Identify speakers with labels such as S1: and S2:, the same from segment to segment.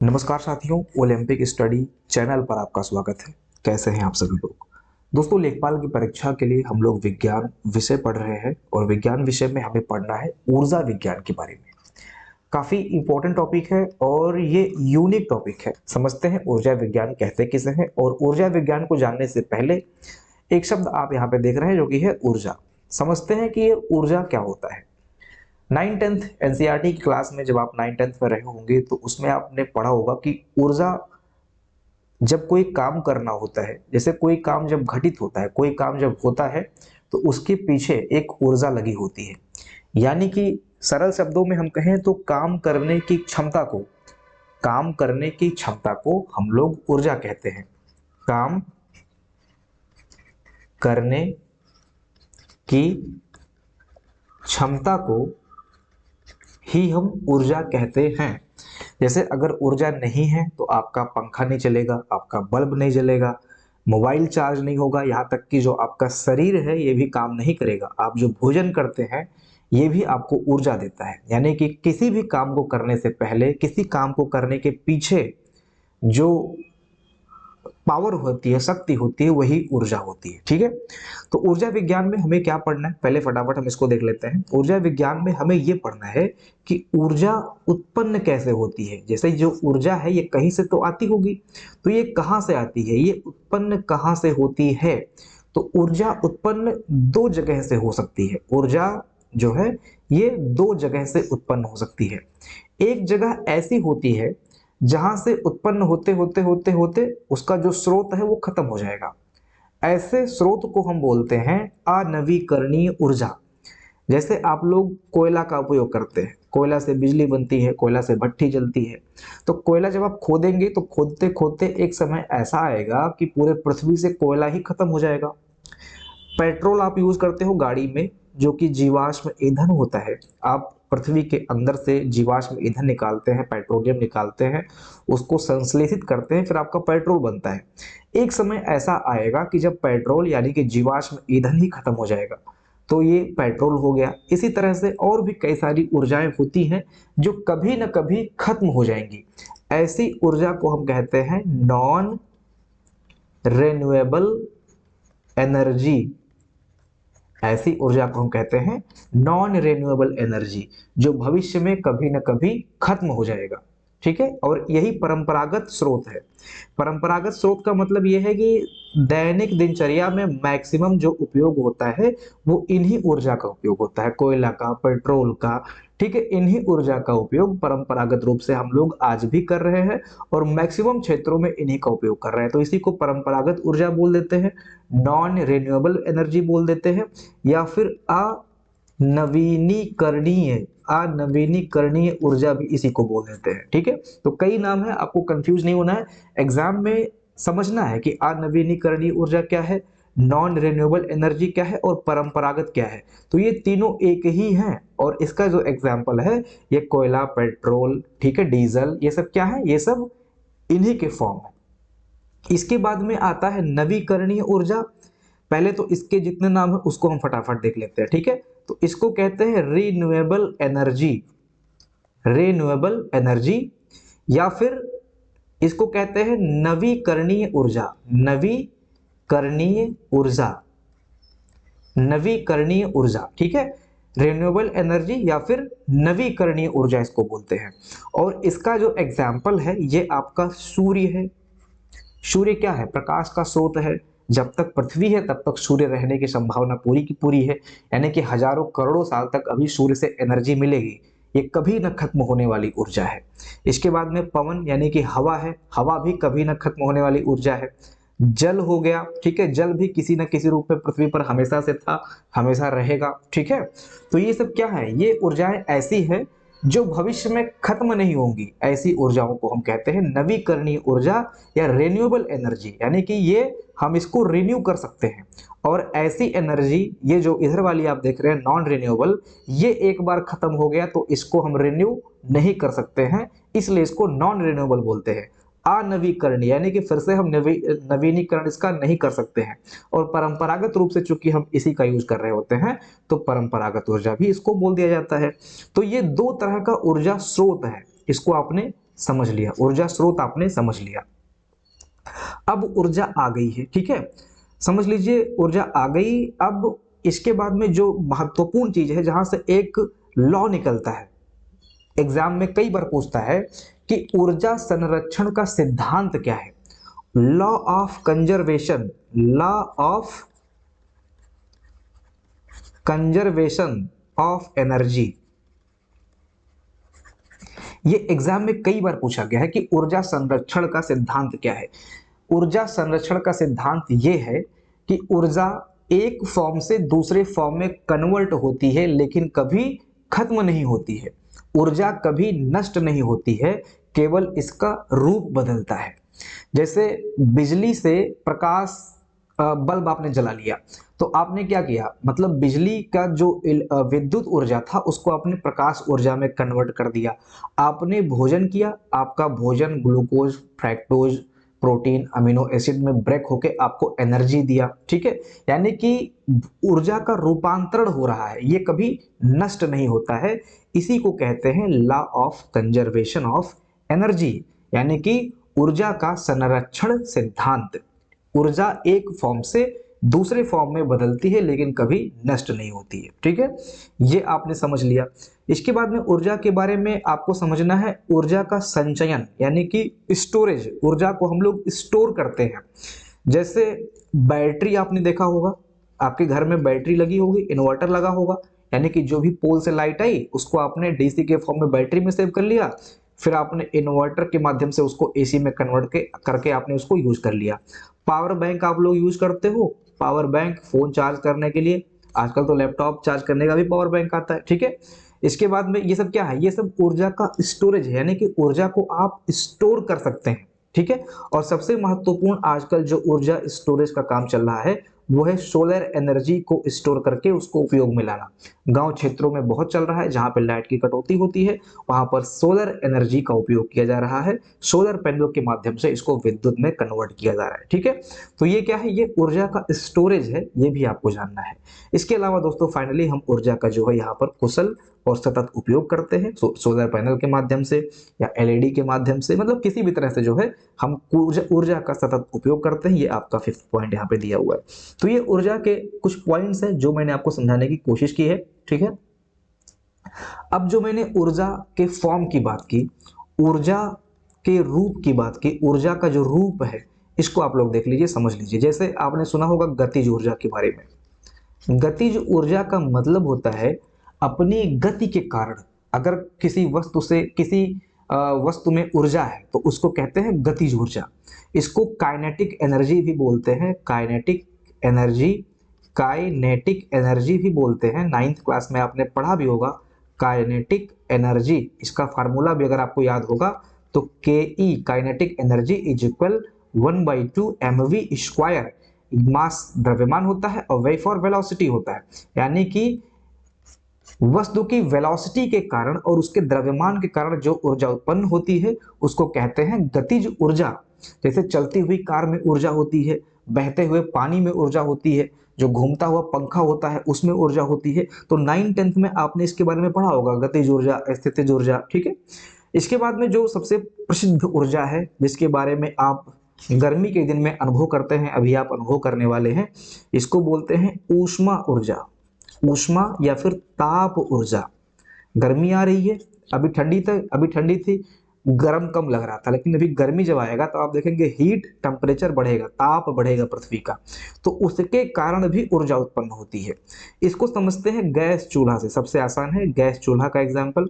S1: नमस्कार साथियों, Olympic study channel पर आपका स्वागत है। कैसे हैं आप सभी लोग? दोस्तों, लेखपाल की परीक्षा के लिए हम लोग विज्ञान विषय पढ़ रहे हैं और विज्ञान विषय में हमें पढ़ना है ऊर्जा विज्ञान के बारे में। काफी इंपॉर्टेंट टॉपिक है और ये यूनिक टॉपिक है। समझते हैं ऊर्जा विज्ञान कहते किसे हैं और ऊर्जा विज्ञान को जानने से पहले एक शब्द आप यहाँ पे देख रहे हैं जो कि है ऊर्जा। समझते हैं कि ये ऊर्जा क्या होता है। 9th 10th एनसीईआरटी की क्लास में जब आप 9th 10th में रहे होंगे तो उसमें आपने पढ़ा होगा कि ऊर्जा जब कोई काम करना होता है, जैसे कोई काम जब घटित होता है, कोई काम जब होता है तो उसके पीछे एक ऊर्जा लगी होती है। यानी कि सरल शब्दों में हम कहें तो काम करने की क्षमता को हम लोग ऊर्जा कहते हैं। काम करने की क्षमता को ही हम ऊर्जा कहते हैं। जैसे अगर ऊर्जा नहीं है तो आपका पंखा नहीं चलेगा, आपका बल्ब नहीं जलेगा, मोबाइल चार्ज नहीं होगा, यहाँ तक कि जो आपका शरीर है ये भी काम नहीं करेगा। आप जो भोजन करते हैं ये भी आपको ऊर्जा देता है। यानी कि किसी भी काम को करने से पहले, किसी काम को करने के पीछे जो पावर होती है, शक्ति होती है, वही ऊर्जा होती है। ठीक है, तो ऊर्जा विज्ञान में हमें क्या पढ़ना है, पहले फटाफट हम इसको देख लेते हैं। ऊर्जा विज्ञान में हमें ये पढ़ना है कि ऊर्जा उत्पन्न कैसे होती है। जैसे जो ऊर्जा है ये कहीं से तो आती होगी, तो ये कहाँ से आती है, ये उत्पन्न कहाँ से होती है। तो ऊर्जा उत्पन्न दो जगह से हो सकती है। ऊर्जा जो है ये दो जगह से उत्पन्न हो सकती है। एक जगह ऐसी होती है जहां से उत्पन्न होते होते होते होते उसका जो स्रोत है वो खत्म हो जाएगा। ऐसे स्रोत को हम बोलते हैं अनवीकरणीय ऊर्जा। जैसे आप लोग कोयला का उपयोग करते हैं, कोयला से बिजली बनती है, कोयला से भट्ठी जलती है। तो कोयला जब आप खोदेंगे तो खोदते खोदते एक समय ऐसा आएगा कि पूरे पृथ्वी से कोयला ही खत्म हो जाएगा। पेट्रोल आप यूज करते हो गाड़ी में, जो कि जीवाश्म ईंधन होता है। आप पृथ्वी के अंदर से जीवाश्म ईंधन निकालते हैं, पेट्रोलियम निकालते हैं, उसको संश्लेषित करते हैं, फिर आपका पेट्रोल बनता है। एक समय ऐसा आएगा कि जब पेट्रोल यानी कि जीवाश्म ईंधन ही खत्म हो जाएगा, तो ये पेट्रोल हो गया। इसी तरह से और भी कई सारी ऊर्जाएं होती हैं जो कभी न कभी खत्म हो जाएंगी। ऐसी ऊर्जा को हम कहते हैं नॉन रेन्यूएबल एनर्जी। ऐसी ऊर्जा को हम कहते हैं नॉन रिन्यूएबल एनर्जी, जो भविष्य में कभी न कभी खत्म हो जाएगा। ठीक है, और यही परंपरागत स्रोत है। परंपरागत स्रोत का मतलब यह है कि दैनिक दिनचर्या में मैक्सिमम जो उपयोग होता है वो इन्हीं ऊर्जा का उपयोग होता है, कोयला का, पेट्रोल का। ठीक है, इन्हीं ऊर्जा का उपयोग परंपरागत रूप से हम लोग आज भी कर रहे हैं और मैक्सिमम क्षेत्रों में इन्हीं का उपयोग कर रहे हैं। तो इसी को परंपरागत ऊर्जा बोल देते हैं, नॉन रिन्यूएबल एनर्जी बोल देते हैं, या फिर अनवीनीकरणीय अनवीनीकरणीय ऊर्जा भी इसी को बोल देते हैं। ठीक है, तो कई नाम है, आपको कंफ्यूज नहीं होना है। एग्जाम में समझना है कि अनवीनीकरणीय ऊर्जा क्या है, नॉन रिन्यूएबल एनर्जी क्या है और परंपरागत क्या है। तो ये तीनों एक ही हैं और इसका जो एग्जाम्पल है ये कोयला, पेट्रोल, ठीक है, डीजल, ये सब क्या है, ये सब इन्हीं के फॉर्म है। इसके बाद में आता है नवीकरणीय ऊर्जा। पहले तो इसके जितने नाम है उसको हम फटाफट देख लेते हैं। ठीक है, तो इसको कहते हैं रिन्यूएबल एनर्जी, रिन्यूएबल एनर्जी, या फिर इसको कहते हैं नवीकरणीय ऊर्जा, नवीकरणीय ऊर्जा, नवीकरणीय ऊर्जा। ठीक है, रिन्यूएबल एनर्जी या फिर नवीकरणीय ऊर्जा इसको बोलते हैं। और इसका जो एग्जाम्पल है ये आपका सूर्य है। सूर्य क्या है, प्रकाश का स्रोत है। जब तक पृथ्वी है तब तक सूर्य रहने की संभावना पूरी की पूरी है। यानी कि हजारों करोड़ों साल तक अभी सूर्य से एनर्जी मिलेगी, ये कभी न खत्म होने वाली ऊर्जा है। इसके बाद में पवन यानी कि हवा है, हवा भी कभी न खत्म होने वाली ऊर्जा है। जल हो गया, ठीक है, जल भी किसी न किसी रूप में पृथ्वी पर हमेशा से था, हमेशा रहेगा। ठीक है, तो ये सब क्या है, ये ऊर्जाएं ऐसी है जो भविष्य में खत्म नहीं होंगी। ऐसी ऊर्जाओं को हम कहते हैं नवीकरणीय ऊर्जा या रिन्यूएबल एनर्जी, यानी कि ये हम इसको रिन्यू कर सकते हैं। और ऐसी एनर्जी, ये जो इधर वाली आप देख रहे हैं नॉन रिन्यूएबल, ये एक बार खत्म हो गया तो इसको हम रिन्यू नहीं कर सकते हैं, इसलिए इसको नॉन रिन्यूएबल बोलते हैं। अनवीकरणीय यानी कि फिर से हम नवीनीकरण इसका नहीं कर सकते हैं। और परंपरागत रूप से चूंकि हम इसी का यूज कर रहे होते हैं तो परंपरागत ऊर्जा भी इसको बोल दिया जाता है। तो ये दो तरह का ऊर्जा स्रोत है, इसको आपने समझ लिया, ऊर्जा स्रोत आपने समझ लिया। अब ऊर्जा आ गई है, ठीक है, समझ लीजिए ऊर्जा आ गई। अब इसके बाद में जो महत्वपूर्ण चीज है, जहां से एक लॉ निकलता है, एग्जाम में कई बार पूछता है कि ऊर्जा संरक्षण का सिद्धांत क्या है। Law of conservation, law of conservation of energy, ये एग्जाम में कई बार पूछा गया है कि ऊर्जा संरक्षण का सिद्धांत क्या है। ऊर्जा संरक्षण का सिद्धांत ये है कि ऊर्जा एक फॉर्म से दूसरे फॉर्म में कन्वर्ट होती है, लेकिन कभी खत्म नहीं होती है। ऊर्जा कभी नष्ट नहीं होती है, केवल इसका रूप बदलता है। जैसे बिजली से प्रकाश, बल्ब आपने जला लिया, तो आपने क्या किया, मतलब बिजली का जो विद्युत ऊर्जा था उसको आपने प्रकाश ऊर्जा में कन्वर्ट कर दिया। आपने भोजन किया, आपका भोजन glucose, fructose, protein, amino acid में ब्रेक होके आपको एनर्जी दिया, ठीक है। यानी कि ऊर्जा का रूपांतरण हो रहा है, ये कभी नष्ट नहीं होता है। इसी को कहते हैं law of conservation of energy, यानी कि ऊर्जा का संरक्षण सिद्धांत। ऊर्जा एक फॉर्म से दूसरे फॉर्म में बदलती है, लेकिन कभी नष्ट नहीं होती है, ठीक है, ये आपने समझ लिया। इसके बाद में ऊर्जा के बारे में आपको समझना है ऊर्जा का संचयन, यानी कि स्टोरेज। ऊर्जा को हम लोग स्टोर करते हैं। जैसे बैटरी आपने देखा होगा, आपके घर में बैटरी लगी होगी, इन्वर्टर लगा होगा, यानी कि जो भी पोल से लाइट आई उसको आपने डीसी के फॉर्म में बैटरी में सेव कर लिया, फिर आपने इन्वर्टर के माध्यम से उसको एसी में कन्वर्ट करके आपने उसको यूज कर लिया। पावर बैंक आप लोग यूज करते हो, पावर बैंक फोन चार्ज करने के लिए, आजकल तो लैपटॉप चार्ज करने का भी पावर बैंक आता है, ठीक है। इसके बाद में ये सब क्या है, ये सब ऊर्जा का स्टोरेज है, यानी कि ऊर्जा को आप स्टोर कर सकते हैं, ठीक है। और सबसे महत्वपूर्ण आजकल जो ऊर्जा स्टोरेज का काम चल रहा है वो है सोलर एनर्जी को स्टोर करके उसको उपयोग में लाना। गांव क्षेत्रों में बहुत चल रहा है, जहां पर लाइट की कटौती होती है वहां पर सोलर एनर्जी का उपयोग किया जा रहा है। सोलर पैनल के माध्यम से इसको विद्युत में कन्वर्ट किया जा रहा है, ठीक है। तो ये क्या है, ये ऊर्जा का स्टोरेज है, ये भी आपको जानना है। इसके अलावा दोस्तों फाइनली हम ऊर्जा का जो है यहाँ पर कुशल और सतत उपयोग करते हैं, सोलर पैनल के माध्यम से या एलईडी के माध्यम से, मतलब किसी भी तरह से जो है हम ऊर्जा का सतत उपयोग करते हैं। ये आपका 5th पॉइंट यहाँ पे दिया हुआ है। तो ये ऊर्जा के कुछ पॉइंट्स हैं जो मैंने आपको समझाने की कोशिश की है, ठीक है। अब जो मैंने ऊर्जा के फॉर्म की बात की, ऊर्जा के रूप की बात की, ऊर्जा का जो रूप है इसको आप लोग देख लीजिए, समझ लीजिए। जैसे आपने सुना होगा गतिज ऊर्जा के बारे में। गतिज ऊर्जा का मतलब होता है अपनी गति के कारण अगर किसी वस्तु से किसी वस्तु में ऊर्जा है तो उसको कहते हैं गतिज ऊर्जा। इसको काइनेटिक एनर्जी भी बोलते हैं, काइनेटिक एनर्जी, काइनेटिक एनर्जी भी बोलते हैं। 9th क्लास में आपने पढ़ा भी होगा काइनेटिक एनर्जी। इसका फार्मूला भी अगर आपको याद होगा तो K E kinetic energy is equal 1/2 mv square. Mass द्रव्यमान होता है और वेपर वेलोसिटी होता है, यानी कि वस्तु की वेलोसिटी के कारण और उसके द्रव्यमान के कारण जो ऊर्जा उत्पन्न होती है उसको कहते हैं गतिज ऊर्जा। जैसे चलती हुई कार में ऊर्जा होती है, बहते हुए पानी में ऊर्जा होती है, जो घूमता हुआ पंखा होता है उसमें ऊर्जा होती है। तो 9th-10th में आपने इसके बारे में पढ़ा होगा, गतिज ऊर्जा, स्थितिज ऊर्जा, ठीक है। इसके बाद में जो सबसे प्रसिद्ध ऊर्जा है जिसके बारे में आप गर्मी के दिन में अनुभव करते हैं, अभी आप अनुभव करने वाले हैं, इसको बोलते हैं ऊष्मा ऊर्जा। ऊष्मा या फिर ताप ऊर्जा। गर्मी आ रही है, अभी ठंडी थी, गर्म कम लग रहा था, लेकिन अभी गर्मी जब आएगा तो आप देखेंगे हीट टेम्परेचर बढ़ेगा, ताप बढ़ेगा पृथ्वी का, तो उसके कारण भी ऊर्जा उत्पन्न होती है। इसको समझते हैं गैस चूल्हा से। सबसे आसान है गैस चूल्हा का एग्जाम्पल।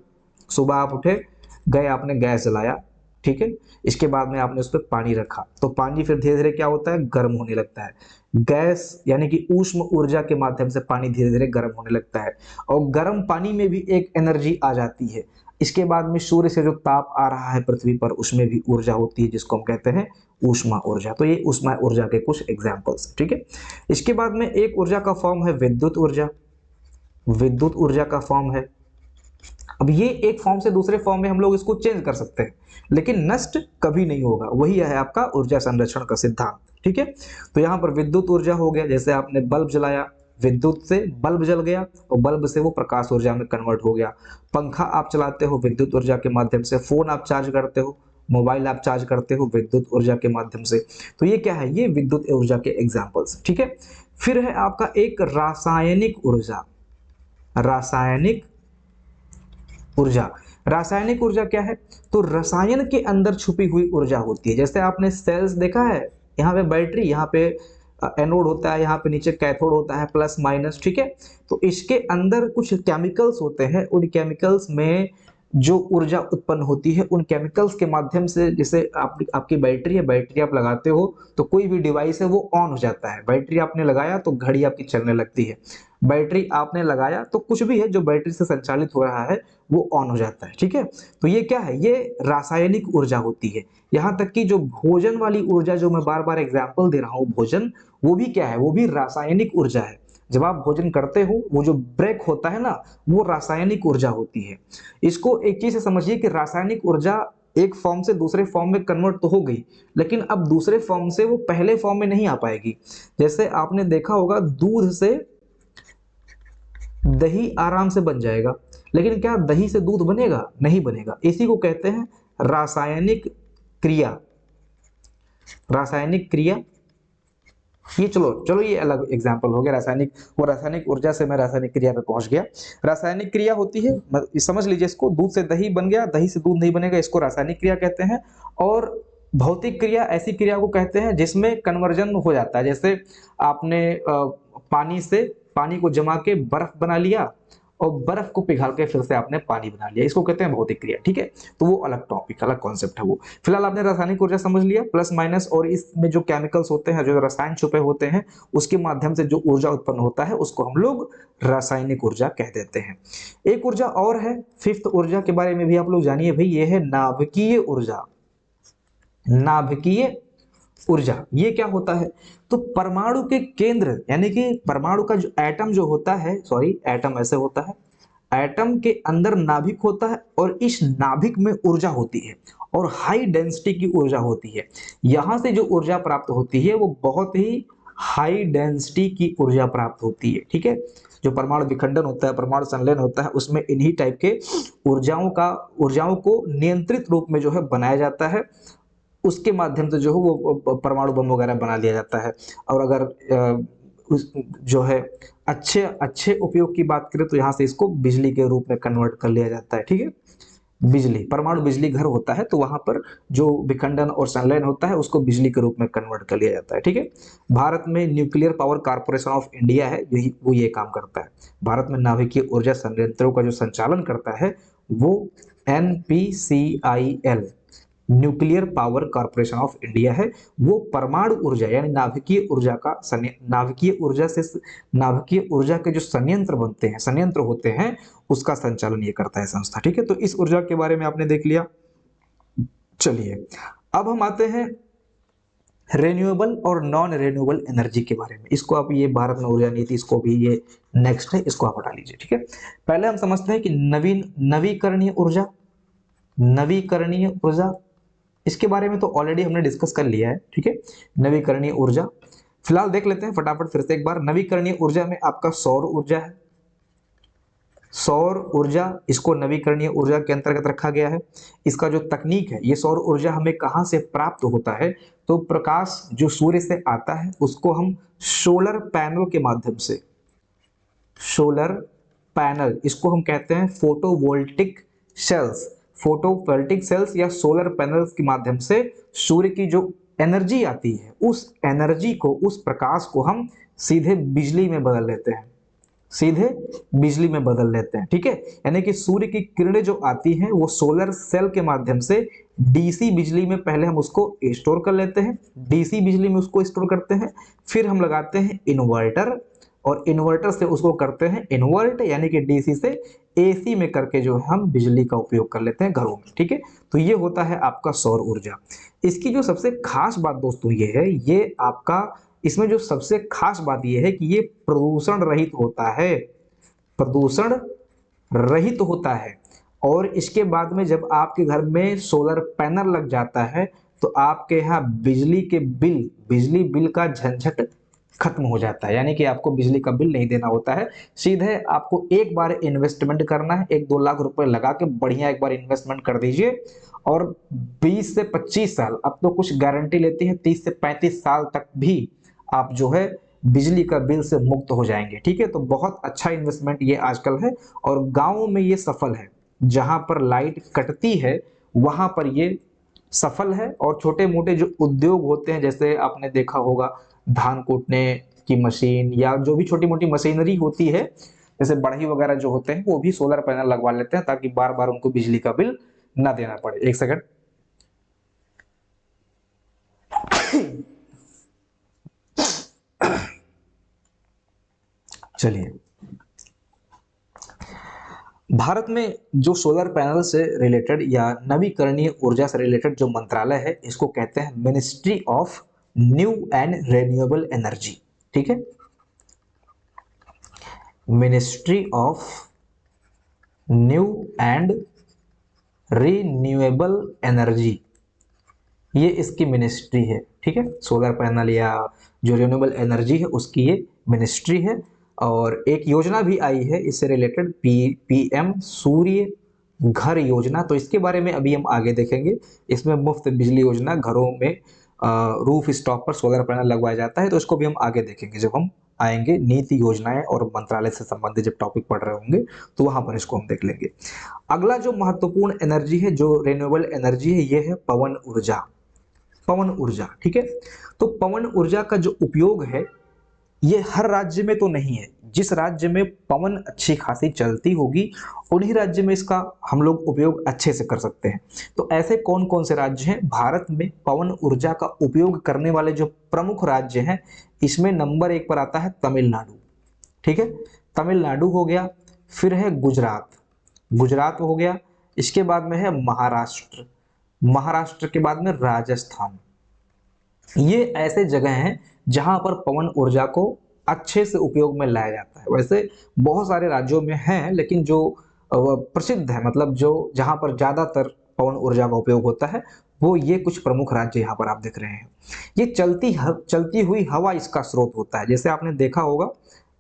S1: सुबह आप उठे, गए, आपने गैस जलाया, ठीक है। इसके बाद में आपने उस पर पानी रखा, तो पानी फिर धीरे धीरे क्या होता है, गर्म होने लगता है। गैस यानी कि ऊष्म ऊर्जा के माध्यम से पानी धीरे धीरे गर्म होने लगता है, और गर्म पानी में भी एक एनर्जी आ जाती है। इसके बाद में सूर्य से जो ताप आ रहा है पृथ्वी पर, उसमें भी ऊर्जा होती है, जिसको हम कहते हैं ऊष्मा ऊर्जा। तो ये ऊष्मा ऊर्जा के कुछ एग्जाम्पल्स, ठीक है। इसके बाद में एक ऊर्जा का फॉर्म है विद्युत ऊर्जा। विद्युत ऊर्जा का फॉर्म है, अब ये एक फॉर्म से दूसरे फॉर्म में हम लोग इसको चेंज कर सकते हैं, लेकिन नष्ट कभी नहीं होगा। वही है आपका ऊर्जा संरक्षण का सिद्धांत, ठीक है। तो यहाँ पर विद्युत ऊर्जा हो गया, जैसे आपने बल्ब जलाया, विद्युत से बल्ब जल गया और बल्ब से वो प्रकाश ऊर्जा में कन्वर्ट हो गया। पंखा आप चलाते हो विद्युत ऊर्जा के माध्यम से, फोन आप चार्ज करते हो, मोबाइल आप चार्ज करते हो विद्युत ऊर्जा के माध्यम से। तो ये क्या है, ये विद्युत ऊर्जा के एग्जांपल्स। ठीक है, फिर है आपका एक रासायनिक ऊर्जा। रासायनिक ऊर्जा, रासायनिक ऊर्जा क्या है, तो रसायन के अंदर छुपी हुई ऊर्जा होती है। जैसे आपने सेल्स देखा है, यहाँ पे बैटरी, यहाँ पे एनोड होता है, यहाँ पे नीचे कैथोड होता है, प्लस माइनस। ठीक है, तो इसके अंदर कुछ केमिकल्स होते हैं, उन केमिकल्स में जो ऊर्जा उत्पन्न होती है उन केमिकल्स के माध्यम से, जैसे आपकी बैटरी है, बैटरी आप लगाते हो तो कोई भी डिवाइस है वो ऑन हो जाता है। बैटरी आपने लगाया तो घड़ी आपकी चलने लगती है, बैटरी आपने लगाया तो कुछ भी है जो बैटरी से संचालित हो रहा है वो ऑन हो जाता है। ठीक है, तो ये क्या है, ये रासायनिक ऊर्जा होती है। यहाँ तक कि जो भोजन वाली ऊर्जा, जो मैं बार बार एग्जाम्पल दे रहा हूँ, भोजन, वो भी क्या है, वो भी रासायनिक ऊर्जा है। जब आप भोजन करते हो, वो जो ब्रेक होता है ना, वो रासायनिक ऊर्जा होती है। इसको एक चीज से समझिए कि रासायनिक ऊर्जा एक फॉर्म से दूसरे फॉर्म में कन्वर्ट तो हो गई, लेकिन अब दूसरे फॉर्म से वो पहले फॉर्म में नहीं आ पाएगी। जैसे आपने देखा होगा, दूध से दही आराम से बन जाएगा, लेकिन क्या दही से दूध बनेगा? नहीं बनेगा। इसी को कहते हैं रासायनिक क्रिया। रासायनिक क्रिया, ये चलो चलो ये अलग एग्जाम्पल हो गया रासायनिक, वो रासायनिक ऊर्जा से मैं रासायनिक क्रिया पे पहुंच गया। रासायनिक क्रिया होती है, समझ लीजिए इसको, दूध से दही बन गया, दही से दूध नहीं बनेगा, इसको रासायनिक क्रिया कहते हैं। और भौतिक क्रिया ऐसी क्रिया को कहते हैं जिसमें कन्वर्जन हो जाता है। जैसे आपने पानी से, पानी को जमा के बर्फ बना लिया और बर्फ को पिघाल के फिर से आपने पानी बना लिया, इसको कहते हैं भौतिक क्रिया। ठीक है, तो वो अलग टॉपिक, अलग कॉन्सेप्ट है वो। फिलहाल आपने रासायनिक ऊर्जा समझ लिया, प्लस माइनस, और इसमें जो केमिकल्स होते हैं, जो रसायन छुपे होते हैं, उसके माध्यम से जो ऊर्जा उत्पन्न होता है उसको हम लोग रासायनिक ऊर्जा कह देते हैं। एक ऊर्जा और है, फिफ्थ ऊर्जा के बारे में भी आप लोग जानिए भाई, ये है नाभिकीय ऊर्जा। नाभिकीय ऊर्जा, ये क्या होता है, तो परमाणु के केंद्र, यानी कि परमाणु का जो एटम जो होता है, सॉरी एटम ऐसे होता है, एटम के अंदर नाभिक होता है और इस नाभिक में ऊर्जा होती है और हाई डेंसिटी की ऊर्जा होती है। यहां से जो ऊर्जा प्राप्त होती है वो बहुत ही हाई डेंसिटी की ऊर्जा प्राप्त होती है। ठीक है, जो परमाणु विखंडन होता है, परमाणु संलयन होता है, उसमें इन्हीं टाइप के ऊर्जाओं को नियंत्रित रूप में जो है बनाया जाता है, उसके माध्यम से जो है वो परमाणु बम वगैरह बना लिया जाता है। और अगर जो है अच्छे अच्छे उपयोग की बात करें तो यहाँ से इसको बिजली के रूप में कन्वर्ट कर लिया जाता है। ठीक है, बिजली, परमाणु बिजली घर होता है तो वहां पर जो विखंडन और संलयन होता है उसको बिजली के रूप में कन्वर्ट कर लिया जाता है। ठीक है, भारत में nuclear power corporation of India है, यही वो ये काम करता है। भारत में नाभिकीय ऊर्जा संयंत्रों का जो संचालन करता है वो NPCIL, nuclear power corporation of India है। वो परमाणु ऊर्जा यानी नाभिकीय ऊर्जा का नाभिकीय ऊर्जा के जो संयंत्र बनते हैं, संयंत्र होते हैं, उसका संचालन ये करता है संस्था। ठीक है, तो इस ऊर्जा के बारे में आपने देख लिया। चलिए अब हम आते हैं रेन्यूएबल और नॉन रेन्यूएबल एनर्जी के बारे में। इसको आप, ये भारत में ऊर्जा नीति, इसको भी ये नेक्स्ट है, इसको आप हटा लीजिए। ठीक है, पहले हम समझते हैं कि नवीकरणीय ऊर्जा। नवीकरणीय ऊर्जा, इसके बारे में तो ऑलरेडी हमने डिस्कस कर लिया है। ठीक है, नवीकरणीय ऊर्जा फिलहाल देख लेते हैं फटाफट फिर से एक बार। नवीकरणीय ऊर्जा में आपका सौर ऊर्जा है, सौर ऊर्जा, इसको नवीकरणीय ऊर्जा के अंतर्गत रखा गया है। इसका जो तकनीक है, ये सौर ऊर्जा हमें कहां से प्राप्त होता है, तो प्रकाश जो सूर्य से आता है उसको हम सोलर पैनल के माध्यम से, सोलर पैनल, इसको हम कहते हैं फोटोवोल्टिक सेल्स, फोटोवोल्टिक सेल्स या सोलर पैनल्स के माध्यम से सूर्य की जो एनर्जी आती है, उस एनर्जी को, उस प्रकाश को हम सीधे बिजली में बदल लेते हैं, सीधे बिजली में बदल लेते हैं। ठीक है, यानी कि सूर्य की किरणें जो आती हैं वो सोलर सेल के माध्यम से डीसी बिजली में पहले हम उसको स्टोर कर लेते हैं, डीसी बिजली में उसको स्टोर करते हैं, फिर हम लगाते हैं इन्वर्टर और इन्वर्टर से उसको करते हैं इन्वर्ट, यानी कि डीसी से एसी में करके जो हम बिजली का उपयोग कर लेते हैं घरों में। ठीक है, तो ये होता है आपका सौर ऊर्जा। इसकी जो सबसे खास बात दोस्तों ये है, ये आपका, इसमें जो सबसे खास बात ये है कि ये प्रदूषण रहित होता है, प्रदूषण रहित होता है। और इसके बाद में जब आपके घर में सोलर पैनल लग जाता है तो आपके यहाँ बिजली बिल का झंझट खत्म हो जाता है, यानी कि आपको बिजली का बिल नहीं देना होता है। सीधे आपको एक बार इन्वेस्टमेंट करना है, 1-2 लाख रुपए लगा के बढ़िया एक बार इन्वेस्टमेंट कर दीजिए, और 20 से 25 साल, अब तो कुछ गारंटी लेती है 30 से 35 साल तक भी आप जो है बिजली का बिल से मुक्त हो जाएंगे। ठीक है, तो बहुत अच्छा इन्वेस्टमेंट ये आजकल है, और गाँव में ये सफल है। जहां पर लाइट कटती है वहां पर ये सफल है, और छोटे मोटे जो उद्योग होते हैं, जैसे आपने देखा होगा धान कूटने की मशीन या जो भी छोटी मोटी मशीनरी होती है, जैसे बढ़ई वगैरह जो होते हैं, वो भी सोलर पैनल लगवा लेते हैं ताकि बार बार उनको बिजली का बिल ना देना पड़े। एक सेकंड। चलिए, भारत में जो सोलर पैनल से रिलेटेड या नवीकरणीय ऊर्जा से रिलेटेड जो मंत्रालय है, इसको कहते हैं ministry of new and renewable energy. ठीक है, ministry of new and renewable energy, ये इसकी मिनिस्ट्री है। ठीक है, सोलर पैनल या जो रिन्यूएबल एनर्जी है उसकी ये मिनिस्ट्री है। और एक योजना भी आई है इससे रिलेटेड, पीएम सूर्य घर योजना, तो इसके बारे में अभी हम आगे देखेंगे। इसमें मुफ्त बिजली योजना, घरों में रूफ स्टॉप पर सोलर पैनल लगवाया जाता है, तो इसको भी हम आगे देखेंगे जब हम आएंगे नीति योजनाएं और मंत्रालय से संबंधित जब टॉपिक पढ़ रहे होंगे, तो वहां पर इसको हम देख लेंगे। अगला जो महत्वपूर्ण एनर्जी है, जो रिन्यूएबल एनर्जी है, ये है पवन ऊर्जा। पवन ऊर्जा, ठीक है, तो पवन ऊर्जा का जो उपयोग है ये हर राज्य में तो नहीं है। जिस राज्य में पवन अच्छी खासी चलती होगी उन्हीं राज्य में इसका हम लोग उपयोग अच्छे से कर सकते हैं। तो ऐसे कौन कौन से राज्य हैं भारत में पवन ऊर्जा का उपयोग करने वाले? जो प्रमुख राज्य हैं, इसमें नंबर 1 पर आता है तमिलनाडु। ठीक है, तमिलनाडु हो गया, फिर है गुजरात, गुजरात हो गया, इसके बाद में है महाराष्ट्र, महाराष्ट्र के बाद में राजस्थान। ये ऐसे जगह हैं जहां पर पवन ऊर्जा को अच्छे से उपयोग में लाया जाता है। वैसे बहुत सारे राज्यों में हैं, लेकिन जो प्रसिद्ध है, मतलब जो जहां पर ज्यादातर पवन ऊर्जा का उपयोग होता है, वो ये कुछ प्रमुख राज्य यहाँ पर आप देख रहे हैं। ये चलती हुई हवा इसका स्रोत होता है। जैसे आपने देखा होगा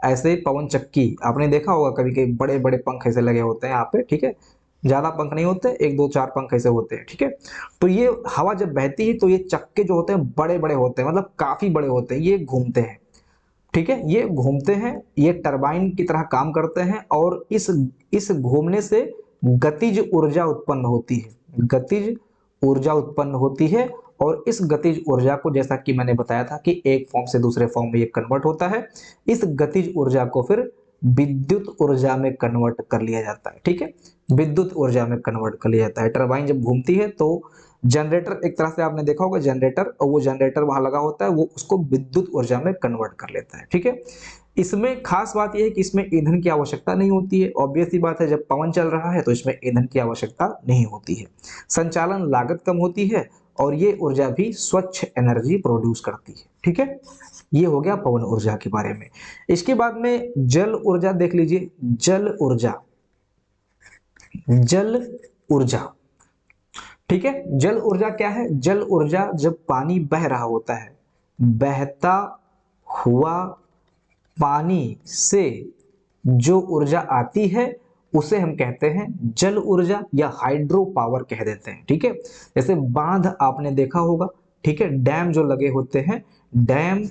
S1: ऐसे पवन चक्की, आपने देखा होगा कभी कभी बड़े बड़े पंख ऐसे लगे होते हैं यहाँ पे। ठीक है, ज्यादा पंख नहीं होते, 1 2 4 पंख ऐसे होते हैं। ठीक है, तो ये हवा जब बहती है तो ये चक्के जो होते हैं बड़े बड़े होते हैं, मतलब काफी बड़े होते हैं, ये घूमते हैं। ठीक है, ये घूमते हैं, ये टरबाइन की तरह काम करते हैं, और इस घूमने से गतिज ऊर्जा उत्पन्न होती है, गतिज ऊर्जा उत्पन्न होती है। और इस गतिज ऊर्जा को, जैसा कि मैंने बताया था कि एक फॉर्म से दूसरे फॉर्म में ये कन्वर्ट होता है, इस गतिज ऊर्जा को फिर विद्युत ऊर्जा में कन्वर्ट कर लिया जाता है। ठीक है, विद्युत ऊर्जा में कन्वर्ट कर लिया जाता है। टरबाइन जब घूमती है तो जनरेटर, एक तरह से आपने देखा होगा जनरेटर, और वो जनरेटर वहां लगा होता है, वो उसको विद्युत ऊर्जा में कन्वर्ट कर लेता है। ठीक है, इसमें खास बात यह है कि इसमें ईंधन की आवश्यकता नहीं होती है। ऑब्वियस सी बात है, जब पवन चल रहा है तो इसमें ईंधन की आवश्यकता नहीं होती है। संचालन लागत कम होती है, और ये ऊर्जा भी स्वच्छ एनर्जी प्रोड्यूस करती है। ठीक है, ये हो गया पवन ऊर्जा के बारे में। इसके बाद में जल ऊर्जा देख लीजिए, जल ऊर्जा, जल ऊर्जा। ठीक है, जल ऊर्जा क्या है? जल ऊर्जा जब पानी बह रहा होता है, बहता हुआ पानी से जो ऊर्जा आती है उसे हम कहते हैं जल ऊर्जा या हाइड्रो पावर कह देते हैं। ठीक है, जैसे बांध आपने देखा होगा। ठीक है, डैम जो लगे होते हैं, डैम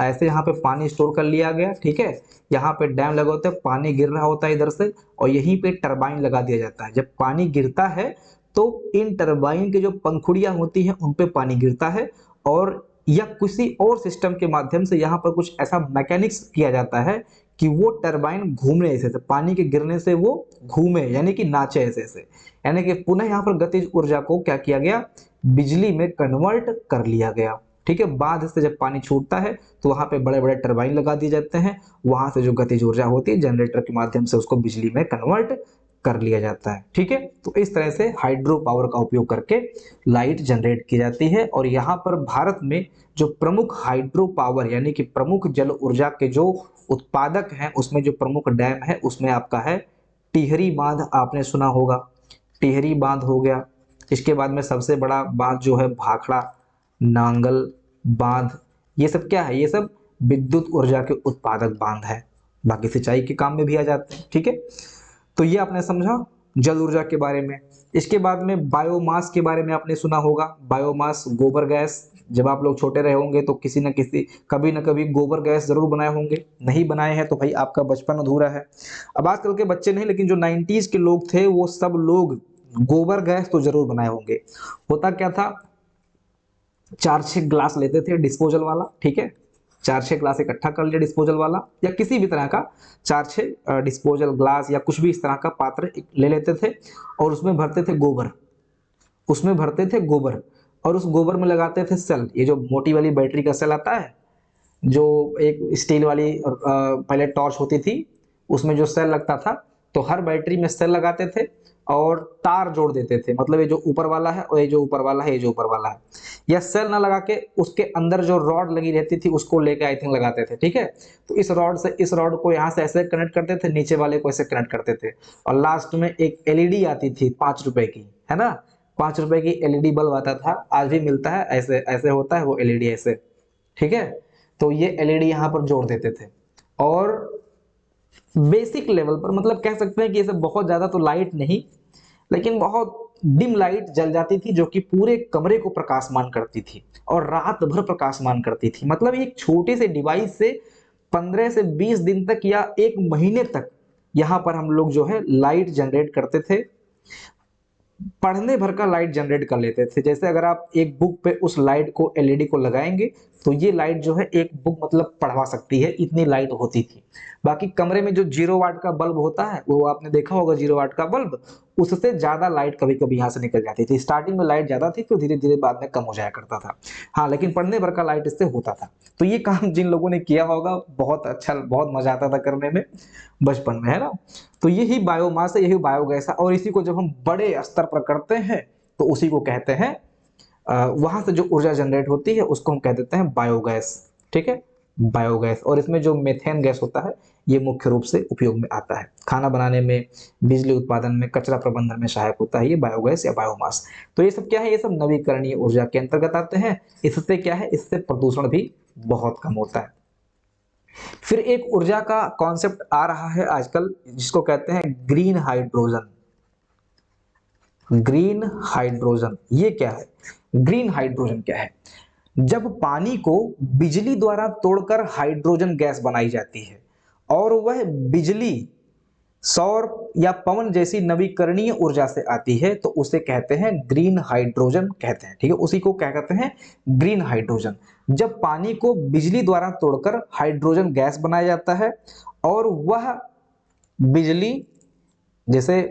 S1: ऐसे यहाँ पे पानी स्टोर कर लिया गया। ठीक है, यहाँ पे डैम लगा होता है, पानी गिर रहा होता है इधर से, और यहीं पे टरबाइन लगा दिया जाता है। जब पानी गिरता है तो इन टरबाइन के जो पंखुड़ियां होती हैं उन पे पानी गिरता है, और या किसी और सिस्टम के माध्यम से यहाँ पर कुछ ऐसा मैकेनिक्स किया जाता है कि वो टरबाइन घूमने ऐसे से, पानी के गिरने से वो घूमे, यानी कि नाचे ऐसे से, यानी कि पुनः यहाँ पर गतिज ऊर्जा को क्या किया गया? बिजली में कन्वर्ट कर लिया गया। ठीक है, बांध से जब पानी छूटता है तो वहां पे बड़े बड़े टरबाइन लगा दिए जाते हैं, वहां से जो गतिज ऊर्जा होती है जनरेटर के माध्यम से उसको बिजली में कन्वर्ट कर लिया जाता है। ठीक है, तो इस तरह से हाइड्रो पावर का उपयोग करके लाइट जनरेट की जाती है। और यहाँ पर भारत में जो प्रमुख हाइड्रो पावर यानी कि प्रमुख जल ऊर्जा के जो उत्पादक हैं, उसमें जो प्रमुख डैम है उसमें आपका है टिहरी बांध, आपने सुना होगा, टिहरी बांध हो गया। इसके बाद में सबसे बड़ा बांध जो है भाखड़ा नांगल बांध। ये सब क्या है? ये सब विद्युत ऊर्जा के उत्पादक बांध है, बाकी सिंचाई के काम में भी आ जाते हैं। ठीक है, तो ये आपने समझा जल ऊर्जा के बारे में। इसके बाद में बायोमास के बारे में आपने सुना होगा। बायोमास गोबर गैस, जब आप लोग छोटे रहे होंगे तो किसी न किसी कभी न कभी गोबर गैस जरूर बनाए होंगे, नहीं बनाए हैं तो भाई आपका बचपन अधूरा है। अब आजकल के बच्चे नहीं, लेकिन जो 90s के लोग थे वो सब लोग गोबर गैस तो जरूर बनाए होंगे। होता क्या था, 4-6 ग्लास लेते थे डिस्पोजल वाला, ठीक है, 4-6 ग्लास इकट्ठा कर लिया डिस्पोजल वाला, या किसी भी तरह का 4-6 डिस्पोजल ग्लास या कुछ भी इस तरह का पात्र ले लेते थे और उसमें भरते थे गोबर, उसमें भरते थे गोबर और उस गोबर में लगाते थे सेल। ये जो मोटी वाली बैटरी का सेल आता है, जो एक स्टील वाली पहले टॉर्च होती थी, उसमें जो सेल लगता था, तो हर बैटरी में सेल लगाते थे और तार जोड़ देते थे। मतलब ये जो ऊपर वाला है और ये जो ऊपर वाला है, ये जो ऊपर वाला है, या सेल ना लगा के उसके अंदर जो रॉड लगी रहती थी उसको लेके आई थिंक लगाते थे। ठीक है, तो इस रॉड से इस रॉड को यहाँ से ऐसे कनेक्ट करते थे, नीचे वाले को ऐसे कनेक्ट करते थे, और लास्ट में एक एलईडी आती थी 5 रुपए की, है ना, 5 रुपए की एलईडी बल्ब आता था, आज भी मिलता है, ऐसे ऐसे होता है वो एलईडी ऐसे। ठीक है, तो ये एलईडी यहाँ पर जोड़ देते थे और बेसिक लेवल पर, मतलब कह सकते हैं कि ये सब बहुत ज्यादा तो लाइट नहीं, लेकिन बहुत डिम लाइट जल जाती थी जो कि पूरे कमरे को प्रकाशमान करती थी और रात भर प्रकाशमान करती थी। मतलब एक छोटे से डिवाइस से 15 से 20 दिन तक या 1 महीने तक यहाँ पर हम लोग जो है लाइट जनरेट करते थे, पढ़ने भर का लाइट जनरेट कर लेते थे। जैसे अगर आप एक बुक पे उस लाइट को, एलईडी को लगाएंगे तो ये लाइट जो है एक बुक मतलब पढ़वा सकती है, इतनी लाइट होती थी। बाकी कमरे में जो 0 वाट का बल्ब होता है, वो आपने देखा होगा 0 वाट का बल्ब, उससे ज्यादा लाइट कभी कभी यहाँ से निकल जाती थी। स्टार्टिंग में लाइट ज्यादा थी, फिर धीरे धीरे बाद में कम हो जाया करता था। हाँ, लेकिन पढ़ने भर का लाइट इससे होता था। तो ये काम जिन लोगों ने किया होगा, बहुत अच्छा, बहुत मजा आता था करने में बचपन में, है ना। तो यही बायोमास है, यही बायोगैस है, और इसी को जब हम बड़े स्तर पर करते हैं तो उसी को कहते हैं, वहां से जो ऊर्जा जनरेट होती है उसको हम कह देते हैं बायोगैस। ठीक है, बायोगैस। और इसमें जो मेथेन गैस होता है ये मुख्य रूप से उपयोग में आता है, खाना बनाने में, बिजली उत्पादन में, कचरा प्रबंधन में सहायक होता है ये बायोगैस या बायोमास। तो ये सब क्या है, ये सब नवीकरणीय ऊर्जा के अंतर्गत आते हैं। इससे क्या है, इससे प्रदूषण भी बहुत कम होता है। फिर एक ऊर्जा का कॉन्सेप्ट आ रहा है आजकल जिसको कहते हैं ग्रीन हाइड्रोजन। ग्रीन हाइड्रोजन ये क्या है? ग्रीन हाइड्रोजन क्या है? जब पानी को बिजली द्वारा तोड़कर हाइड्रोजन गैस बनाई जाती है और वह बिजली सौर या पवन जैसी नवीकरणीय ऊर्जा से आती है तो उसे कहते हैं ग्रीन हाइड्रोजन कहते हैं। ठीक है, उसी को क्या कहते हैं, ग्रीन हाइड्रोजन। जब पानी को बिजली द्वारा तोड़कर हाइड्रोजन गैस बनाया जाता है और वह बिजली, जैसे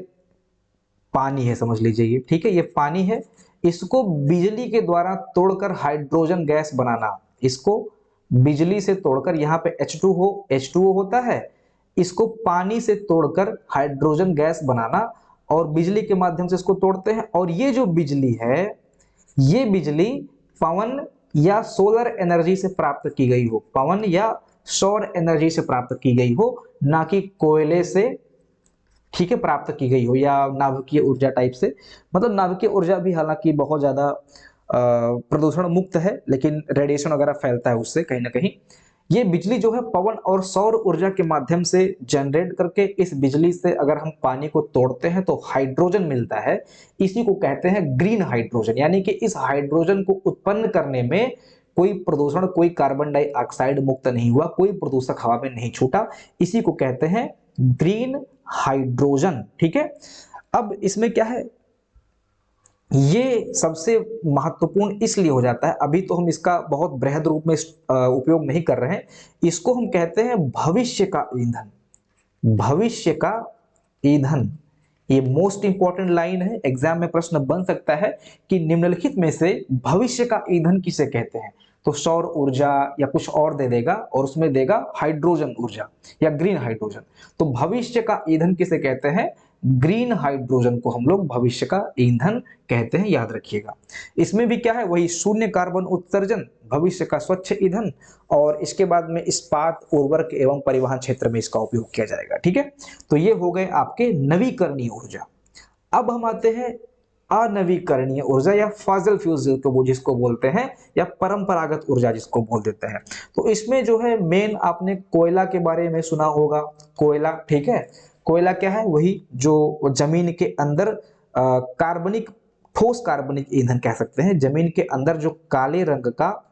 S1: पानी है समझ लीजिए ये, ठीक है, ये पानी है, इसको बिजली के द्वारा तोड़कर हाइड्रोजन गैस बनाना, इसको बिजली से तोड़कर, यहाँ पे H2O होता है, इसको पानी से तोड़कर हाइड्रोजन गैस बनाना और बिजली के माध्यम से इसको तोड़ते हैं। और ये जो बिजली है, ये बिजली पवन या सोलर एनर्जी से प्राप्त की गई हो, पवन या सौर एनर्जी से प्राप्त की गई हो, ना कि कोयले से, ठीक है, प्राप्त की गई हो, या नाभिकीय ऊर्जा टाइप से। मतलब नाभिकीय ऊर्जा भी हालांकि बहुत ज्यादा प्रदूषण मुक्त है, लेकिन रेडिएशन वगैरह फैलता है उससे कहीं ना कहीं। ये बिजली जो है पवन और सौर ऊर्जा के माध्यम से जनरेट करके, इस बिजली से अगर हम पानी को तोड़ते हैं तो हाइड्रोजन मिलता है, इसी को कहते हैं ग्रीन हाइड्रोजन। यानी कि इस हाइड्रोजन को उत्पन्न करने में कोई प्रदूषण, कोई कार्बन डाइऑक्साइड मुक्त नहीं हुआ, कोई प्रदूषक हवा में नहीं छूटा, इसी को कहते हैं ग्रीन हाइड्रोजन। ठीक है, अब इसमें क्या है, ये सबसे महत्वपूर्ण इसलिए हो जाता है, अभी तो हम इसका बहुत बृहद रूप में उपयोग नहीं कर रहे हैं, इसको हम कहते हैं भविष्य का ईंधन। भविष्य का ईंधन, ये मोस्ट इंपॉर्टेंट लाइन है, एग्जाम में प्रश्न बन सकता है कि निम्नलिखित में से भविष्य का ईंधन किसे कहते हैं, तो सौर ऊर्जा या कुछ और दे देगा और उसमें देगा हाइड्रोजन ऊर्जा या ग्रीन हाइड्रोजन। तो भविष्य का ईंधन किसे कहते हैं, ग्रीन हाइड्रोजन को हम लोग भविष्य का ईंधन कहते हैं, याद रखिएगा। इसमें भी क्या है, वही शून्य कार्बन उत्सर्जन, भविष्य का स्वच्छ ईंधन, और इसके बाद में इस्पात, उर्वरक एवं परिवहन क्षेत्र में इसका उपयोग किया जाएगा। ठीक है, तो ये हो गए आपके नवीकरणीय ऊर्जा। अब हम आते हैं अनवीकरणीय ऊर्जा या फॉसिल फ्यूल जिसको बोलते हैं, या परंपरागत ऊर्जा जिसको बोल देते हैं। तो इसमें जो है मेन आपने कोयला के बारे में सुना होगा। कोयला, ठीक है, कोयला क्या है, वही जो जमीन के अंदर कार्बनिक, ठोस कार्बनिक ईंधन कह सकते हैं, जमीन के अंदर जो काले रंग का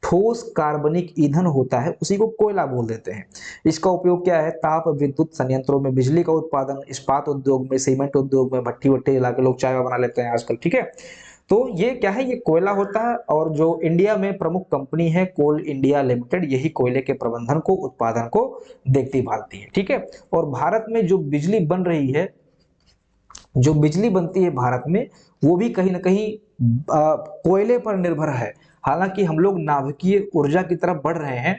S1: ठोस कार्बनिक ईंधन होता है उसी को कोयला बोल देते हैं। इसका उपयोग क्या है, ताप विद्युत संयंत्रों में बिजली का उत्पादन, इस्पात उद्योग में, सीमेंट उद्योग में, भट्टी वट्टी जला के लोग चाय बना लेते हैं आजकल, ठीक है। तो ये क्या है, ये कोयला होता है। और जो इंडिया में प्रमुख कंपनी है कोल इंडिया लिमिटेड, यही कोयले के प्रबंधन को, उत्पादन को देखती भालती है, ठीक है। और भारत में जो बिजली बन रही है, जो बिजली बनती है भारत में, वो भी कहीं ना कहीं कोयले पर निर्भर है। हालांकि हम लोग नाभिकीय ऊर्जा की तरफ बढ़ रहे हैं,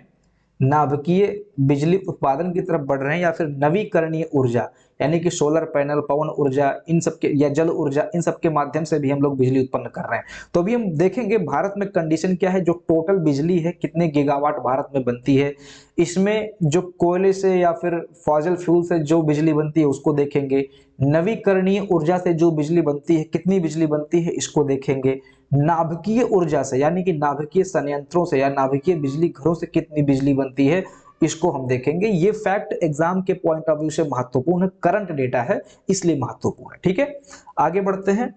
S1: नाभिकीय बिजली उत्पादन की तरफ बढ़ रहे हैं, या फिर नवीकरणीय ऊर्जा यानी कि सोलर पैनल, पवन ऊर्जा, इन सब के, या जल ऊर्जा, इन सब के माध्यम से भी हम लोग बिजली उत्पन्न कर रहे हैं। तो अभी हम देखेंगे भारत में कंडीशन क्या है, जो टोटल बिजली है कितने गीगावाट भारत में बनती है, इसमें जो कोयले से या फिर फॉसिल फ्यूल से जो बिजली बनती है उसको देखेंगे, नवीकरणीय ऊर्जा से जो बिजली बनती है कितनी बिजली बनती है इसको देखेंगे, नाभिकीय ऊर्जा से यानी कि नाभिकीय संयंत्रों से या नाभिकीय बिजली घरों से कितनी बिजली बनती है इसको हम देखेंगे। ये फैक्ट एग्जाम के पॉइंट ऑफ व्यू से महत्वपूर्ण है, करंट डेटा है इसलिए महत्वपूर्ण है, ठीक है। आगे बढ़ते हैं।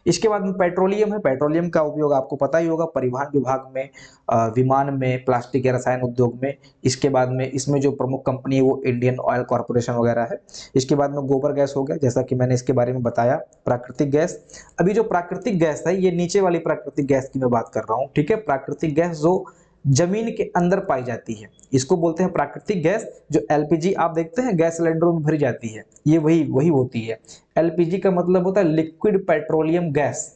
S1: इसके बाद में पेट्रोलियम है। पेट्रोलियम का उपयोग आपको पता ही होगा, परिवहन विभाग में, विमान में, प्लास्टिक या रसायन उद्योग में। इसके बाद में इसमें जो प्रमुख कंपनी है वो इंडियन ऑयल कॉर्पोरेशन वगैरह है। इसके बाद में गोबर गैस हो गया, जैसा कि मैंने इसके बारे में बताया। प्राकृतिक गैस, अभी जो प्राकृतिक गैस है ये नीचे वाली प्राकृतिक गैस की मैं बात कर रहा हूँ, ठीक है। प्राकृतिक गैस जो जमीन के अंदर पाई जाती है इसको बोलते हैं प्राकृतिक गैस। जो एलपीजी आप देखते हैं गैस सिलेंडरों में भरी जाती है, ये वही वही होती है। एलपीजी का मतलब होता है लिक्विड पेट्रोलियम गैस,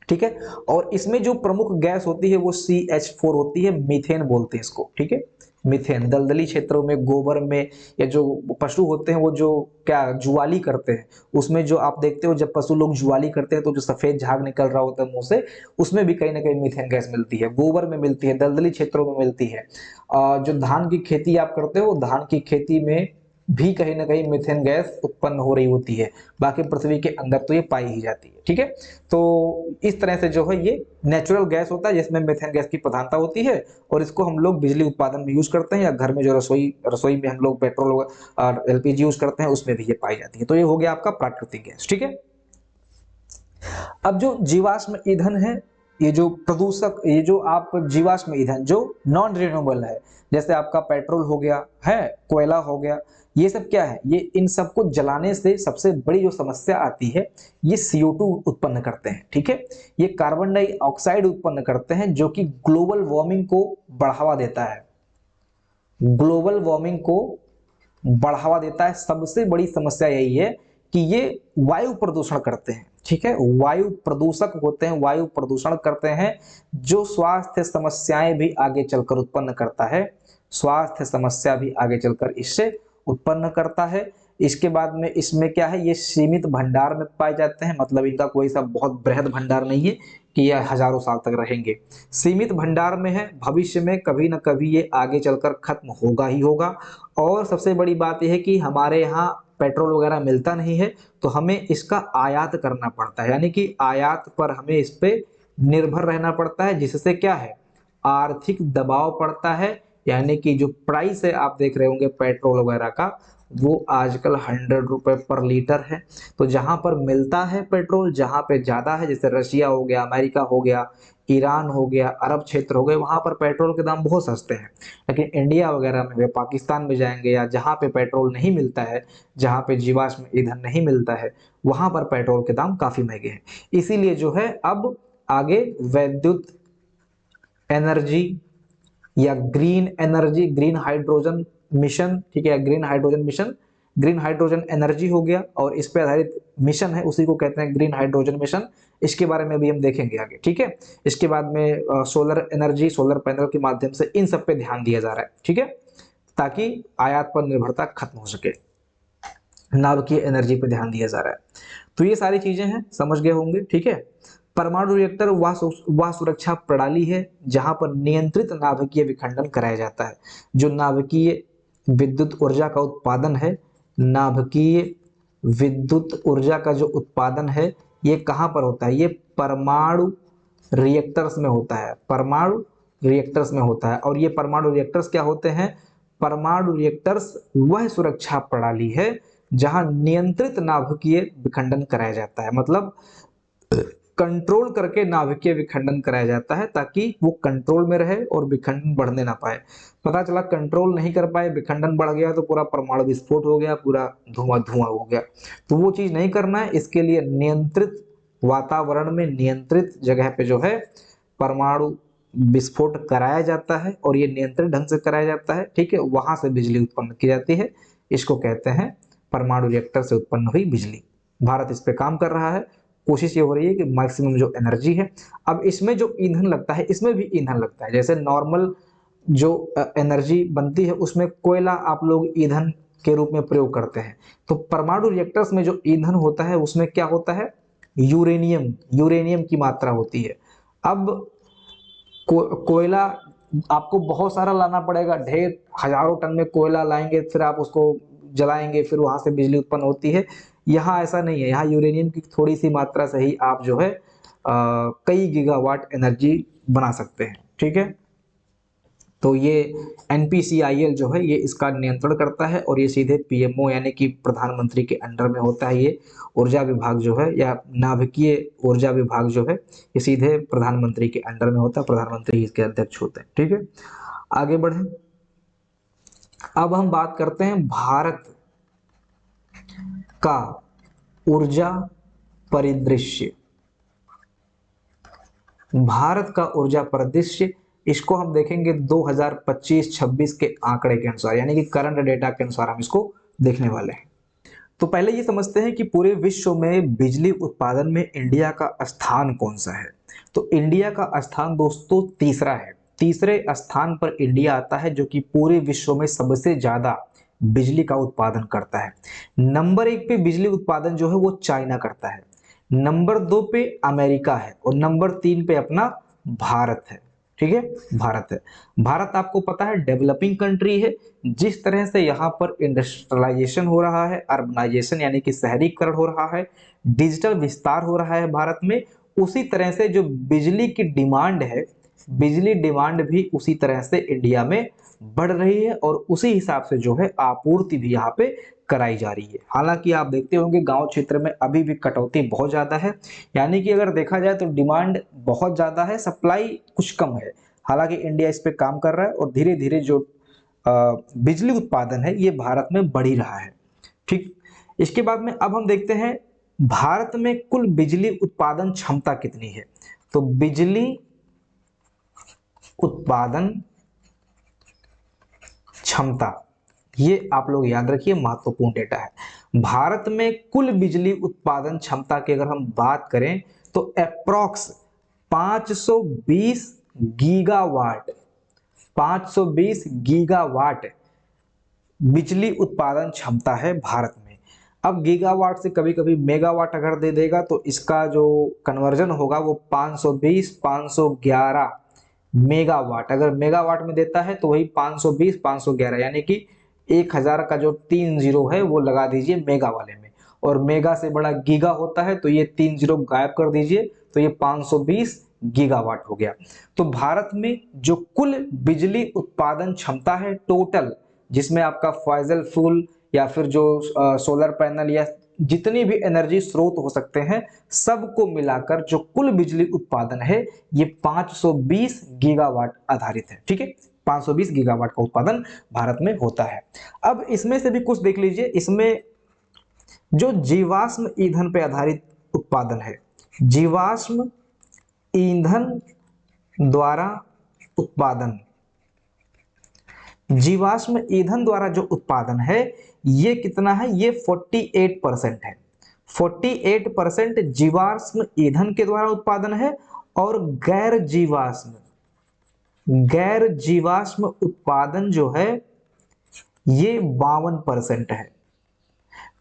S1: ठीक है। और इसमें जो प्रमुख गैस होती है वो CH4 होती है, मीथेन बोलते हैं इसको, ठीक है। मीथेन दलदली क्षेत्रों में, गोबर में, या जो पशु होते हैं वो जो क्या जुआली करते हैं, उसमें जो आप देखते हो जब पशु लोग जुआली करते हैं तो जो सफेद झाग निकल रहा होता है मुंह से, उसमें भी कहीं ना कहीं मीथेन गैस मिलती है, गोबर में मिलती है, दलदली क्षेत्रों में मिलती है। जो धान की खेती आप करते हो, धान की खेती में भी कहीं ना कहीं मीथेन गैस उत्पन्न हो रही होती है। बाकी पृथ्वी के अंदर तो ये पाई ही जाती है, ठीक है। तो इस तरह से जो है ये नेचुरल गैस होता है जिसमें मीथेन गैस की प्रधानता होती है, और इसको हम लोग बिजली उत्पादन में यूज करते हैं, या घर में जो रसोई में हम लोग पेट्रोल और एलपीजी यूज करते हैं उसमें भी ये पाई जाती है। तो ये हो गया आपका प्राकृतिक गैस, ठीक है। अब जो जीवाश्म ईंधन है, ये जो प्रदूषक, ये जो आप जीवाश्म ईंधन जो नॉन रिन्यूएबल है, जैसे आपका पेट्रोल हो गया है, कोयला हो गया, ये सब क्या है, ये इन सबको जलाने से सबसे बड़ी जो समस्या आती है, ये CO2 उत्पन्न करते हैं, ठीक है। ये कार्बन डाइऑक्साइड उत्पन्न करते हैं जो कि ग्लोबल वार्मिंग को बढ़ावा देता है, ग्लोबल वार्मिंग को बढ़ावा देता है। सबसे बड़ी समस्या यही है कि ये वायु प्रदूषण करते हैं, ठीक है। वायु प्रदूषक होते हैं, वायु प्रदूषण करते हैं, जो स्वास्थ्य समस्याएं भी आगे चलकर उत्पन्न करता है, स्वास्थ्य समस्या भी आगे चलकर इससे उत्पन्न करता है। इसके बाद में इसमें क्या है, ये सीमित भंडार में पाए जाते हैं, मतलब इनका कोई सा बहुत बृहद भंडार नहीं है कि यह हजारों साल तक रहेंगे, सीमित भंडार में है। भविष्य में कभी ना कभी ये आगे चलकर खत्म होगा ही होगा। और सबसे बड़ी बात यह है कि हमारे यहाँ पेट्रोल वगैरह मिलता नहीं है, तो हमें इसका आयात करना पड़ता है, यानी कि आयात पर हमें इस पे निर्भर रहना पड़ता है, जिससे क्या है, आर्थिक दबाव पड़ता है। यानी कि जो प्राइस है आप देख रहे होंगे पेट्रोल वगैरह का, वो आजकल 100 रुपए पर लीटर है। तो जहां पर मिलता है पेट्रोल, जहां पे ज्यादा है, जैसे रशिया हो गया, अमेरिका हो गया, ईरान हो गया, अरब क्षेत्र हो गए, वहां पर पेट्रोल के दाम बहुत सस्ते हैं। लेकिन इंडिया वगैरह में, वे पाकिस्तान में जाएंगे, या जहां पे पेट्रोल नहीं मिलता है, जहां पे जीवाश्म ईंधन नहीं मिलता है, वहां पर पेट्रोल के दाम काफी महंगे हैं। इसीलिए जो है अब आगे वैद्युत एनर्जी या green energy, green hydrogen mission, ठीक है, green hydrogen mission, green hydrogen energy हो गया, और इस पे आधारित मिशन है उसी को कहते हैं ग्रीन हाइड्रोजन मिशन। इसके बारे में भी हम देखेंगे आगे, ठीक है। इसके बाद में सोलर एनर्जी, सोलर पैनल के माध्यम से इन सब पे ध्यान दिया जा रहा है, ठीक है, ताकि आयात पर निर्भरता खत्म हो सके, नाभिकीय एनर्जी पे ध्यान दिया जा रहा है। तो ये सारी चीजें हैं, समझ गए होंगे, ठीक है। परमाणु रिएक्टर वह सुरक्षा प्रणाली है जहां पर नियंत्रित नाभिकीय विखंडन कराया जाता है। जो नाभिकीय विद्युत ऊर्जा का उत्पादन है, नाभिकीय विद्युत ऊर्जा का जो उत्पादन है, ये कहाँ पर होता है? ये परमाणु रिएक्टर्स में होता है, परमाणु रिएक्टर्स में होता है। और ये परमाणु रिएक्टर्स क्या होते हैं? परमाणु रिएक्टर्स वह सुरक्षा प्रणाली है जहां नियंत्रित नाभिकीय विखंडन कराया जाता है, मतलब कंट्रोल करके नाभिकीय विखंडन कराया जाता है ताकि वो कंट्रोल में रहे और विखंडन बढ़ने ना पाए। पता चला कंट्रोल नहीं कर पाए, विखंडन बढ़ गया तो पूरा परमाणु विस्फोट हो गया, पूरा धुआं धुआं हो गया। तो वो चीज नहीं करना है। इसके लिए नियंत्रित वातावरण में, नियंत्रित जगह पे जो है परमाणु विस्फोट कराया जाता है, और ये नियंत्रित ढंग से कराया जाता है, ठीक है। वहां से बिजली उत्पन्न की जाती है, इसको कहते हैं परमाणु रिएक्टर से उत्पन्न हुई बिजली। भारत इस पे काम कर रहा है, कोशिश ये हो रही है कि मैक्सिमम जो एनर्जी है। अब इसमें जो ईंधन लगता है, इसमें भी ईंधन लगता है। जैसे नॉर्मल जो एनर्जी बनती है उसमें कोयला आप लोग ईंधन के रूप में प्रयोग करते हैं, तो परमाणु रिएक्टर्स में जो ईंधन होता है उसमें क्या होता है? यूरेनियम, यूरेनियम की मात्रा होती है। अब कोयला आपको बहुत सारा लाना पड़ेगा, ढेर हजारों टन में कोयला लाएंगे, फिर आप उसको जलाएंगे, फिर वहां से बिजली उत्पन्न होती है। यहाँ ऐसा नहीं है, यहाँ यूरेनियम की थोड़ी सी मात्रा से ही आप जो है कई गीगावाट एनर्जी बना सकते हैं, ठीक है। तो ये एनपीसीआईएल जो है ये इसका नियंत्रण करता है, और ये सीधे पीएमओ यानी कि प्रधानमंत्री के अंडर में होता है। ये ऊर्जा विभाग जो है, या नाभिकीय ऊर्जा विभाग जो है, ये सीधे प्रधानमंत्री के अंडर में होता है, प्रधानमंत्री इसके अध्यक्ष होते हैं, ठीक है। आगे बढ़े, अब हम बात करते हैं भारत का ऊर्जा परिदृश्य। भारत का ऊर्जा परिदृश्य, इसको हम देखेंगे 2025-26 के आंकड़े के अनुसार, यानी कि करंट डेटा के अनुसार हम इसको देखने वाले हैं। तो पहले ये समझते हैं कि पूरे विश्व में बिजली उत्पादन में इंडिया का स्थान कौन सा है। तो इंडिया का स्थान दोस्तों तीसरा है। तीसरे स्थान पर इंडिया आता है, जो कि पूरे विश्व में सबसे ज्यादा बिजली का उत्पादन करता है। नंबर 1 पे बिजली उत्पादन जो है वो चाइना करता है, नंबर 2 पे अमेरिका है, और नंबर 3 पे अपना भारत है, ठीक है। भारत है। भारत आपको पता है डेवलपिंग कंट्री है। जिस तरह से यहाँ पर इंडस्ट्रियलाइजेशन हो रहा है, अर्बनाइजेशन यानी कि शहरीकरण हो रहा है, डिजिटल विस्तार हो रहा है भारत में, उसी तरह से जो बिजली की डिमांड है, बिजली डिमांड भी उसी तरह से इंडिया में बढ़ रही है, और उसी हिसाब से जो है आपूर्ति भी यहाँ पे कराई जा रही है। हालांकि आप देखते होंगे गांव क्षेत्र में अभी भी कटौती बहुत ज्यादा है, यानी कि अगर देखा जाए तो डिमांड बहुत ज्यादा है, सप्लाई कुछ कम है। हालांकि इंडिया इस पे काम कर रहा है, और धीरे धीरे जो बिजली उत्पादन है ये भारत में बढ़ ही रहा है, ठीक। इसके बाद में अब हम देखते हैं भारत में कुल बिजली उत्पादन क्षमता कितनी है। तो बिजली उत्पादन क्षमता, ये आप लोग याद रखिए, महत्वपूर्ण डेटा है। भारत में कुल बिजली उत्पादन क्षमता की अगर हम बात करें तो अप्रॉक्स 520 गीगावाट, 520 गीगावाट बिजली उत्पादन क्षमता है भारत में। अब गीगावाट से कभी कभी मेगावाट अगर दे देगा तो इसका जो कन्वर्जन होगा वो 520 511 मेगावाट। अगर मेगावाट में देता है तो वही 520 511, यानी कि 1000 का जो 3 जीरो है वो लगा दीजिए मेगा वाले में, और मेगा से बड़ा गीगा होता है तो ये 3 जीरो गायब कर दीजिए, तो ये 520 गीगावाट हो गया। तो भारत में जो कुल बिजली उत्पादन क्षमता है टोटल, जिसमें आपका फॉसिल फ्यूल या फिर जो सोलर पैनल या जितनी भी एनर्जी स्रोत हो सकते हैं, सबको मिलाकर जो कुल बिजली उत्पादन है ये 520 गीगावाट आधारित है, ठीक है। 520 गीगावाट का उत्पादन भारत में होता है। अब इसमें से भी कुछ देख लीजिए, इसमें जो जीवाश्म ईंधन पे आधारित उत्पादन है, जीवाश्म ईंधन द्वारा उत्पादन, जीवाश्म ईंधन द्वारा जो उत्पादन है ये कितना है? ये 48% है। 48% जीवाश्म ईंधन के द्वारा उत्पादन है, और गैर जीवाश्म उत्पादन जो है ये 52% है।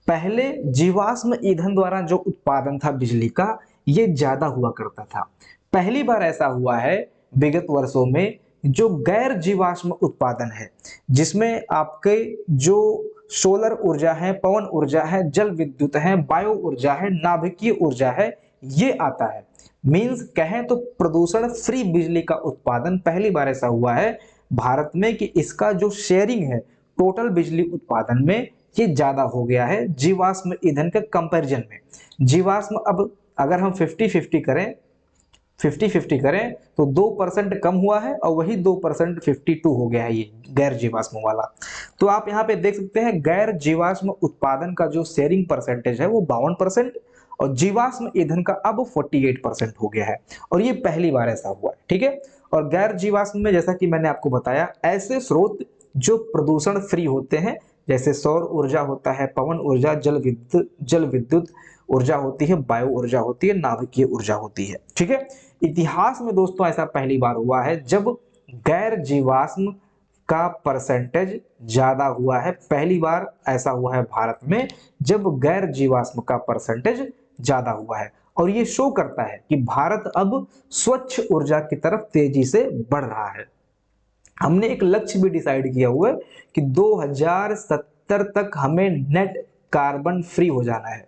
S1: पहले जीवाश्म ईंधन द्वारा जो उत्पादन था बिजली का ये ज्यादा हुआ करता था। पहली बार ऐसा हुआ है विगत वर्षों में जो गैर जीवाश्म उत्पादन है, जिसमें आपके जो सोलर ऊर्जा है, पवन ऊर्जा है, जल विद्युत है, बायो ऊर्जा है, नाभिकीय ऊर्जा है, ये आता है। मींस कहें तो प्रदूषण फ्री बिजली का उत्पादन पहली बार ऐसा हुआ है भारत में कि इसका जो शेयरिंग है टोटल बिजली उत्पादन में ये ज्यादा हो गया है जीवाश्म ईंधन के कंपैरिजन में। जीवाश्म अब अगर हम 50-50 करें तो 2% कम हुआ है और वही 2% 52 हो गया है ये गैर जीवाश्म वाला। तो आप यहाँ पे देख सकते हैं गैर जीवाश्म उत्पादन का जो शेयरिंग परसेंटेज है वो 52% और जीवाश्म ईंधन का अब 48% हो गया है और ये पहली बार ऐसा हुआ है। ठीक है, और गैर जीवाश्म में जैसा कि मैंने आपको बताया ऐसे स्रोत जो प्रदूषण फ्री होते हैं जैसे सौर ऊर्जा होता है, पवन ऊर्जा, जल विद्युत ऊर्जा होती है, वायु ऊर्जा होती है, नाभिकीय ऊर्जा होती है। ठीक है, इतिहास में दोस्तों ऐसा पहली बार हुआ है जब गैर जीवाश्म का परसेंटेज ज्यादा हुआ है। पहली बार ऐसा हुआ है भारत में जब गैर जीवाश्म का परसेंटेज ज्यादा हुआ है और ये शो करता है कि भारत अब स्वच्छ ऊर्जा की तरफ तेजी से बढ़ रहा है। हमने एक लक्ष्य भी डिसाइड किया हुआ है कि 2070 तक हमें नेट कार्बन फ्री हो जाना है।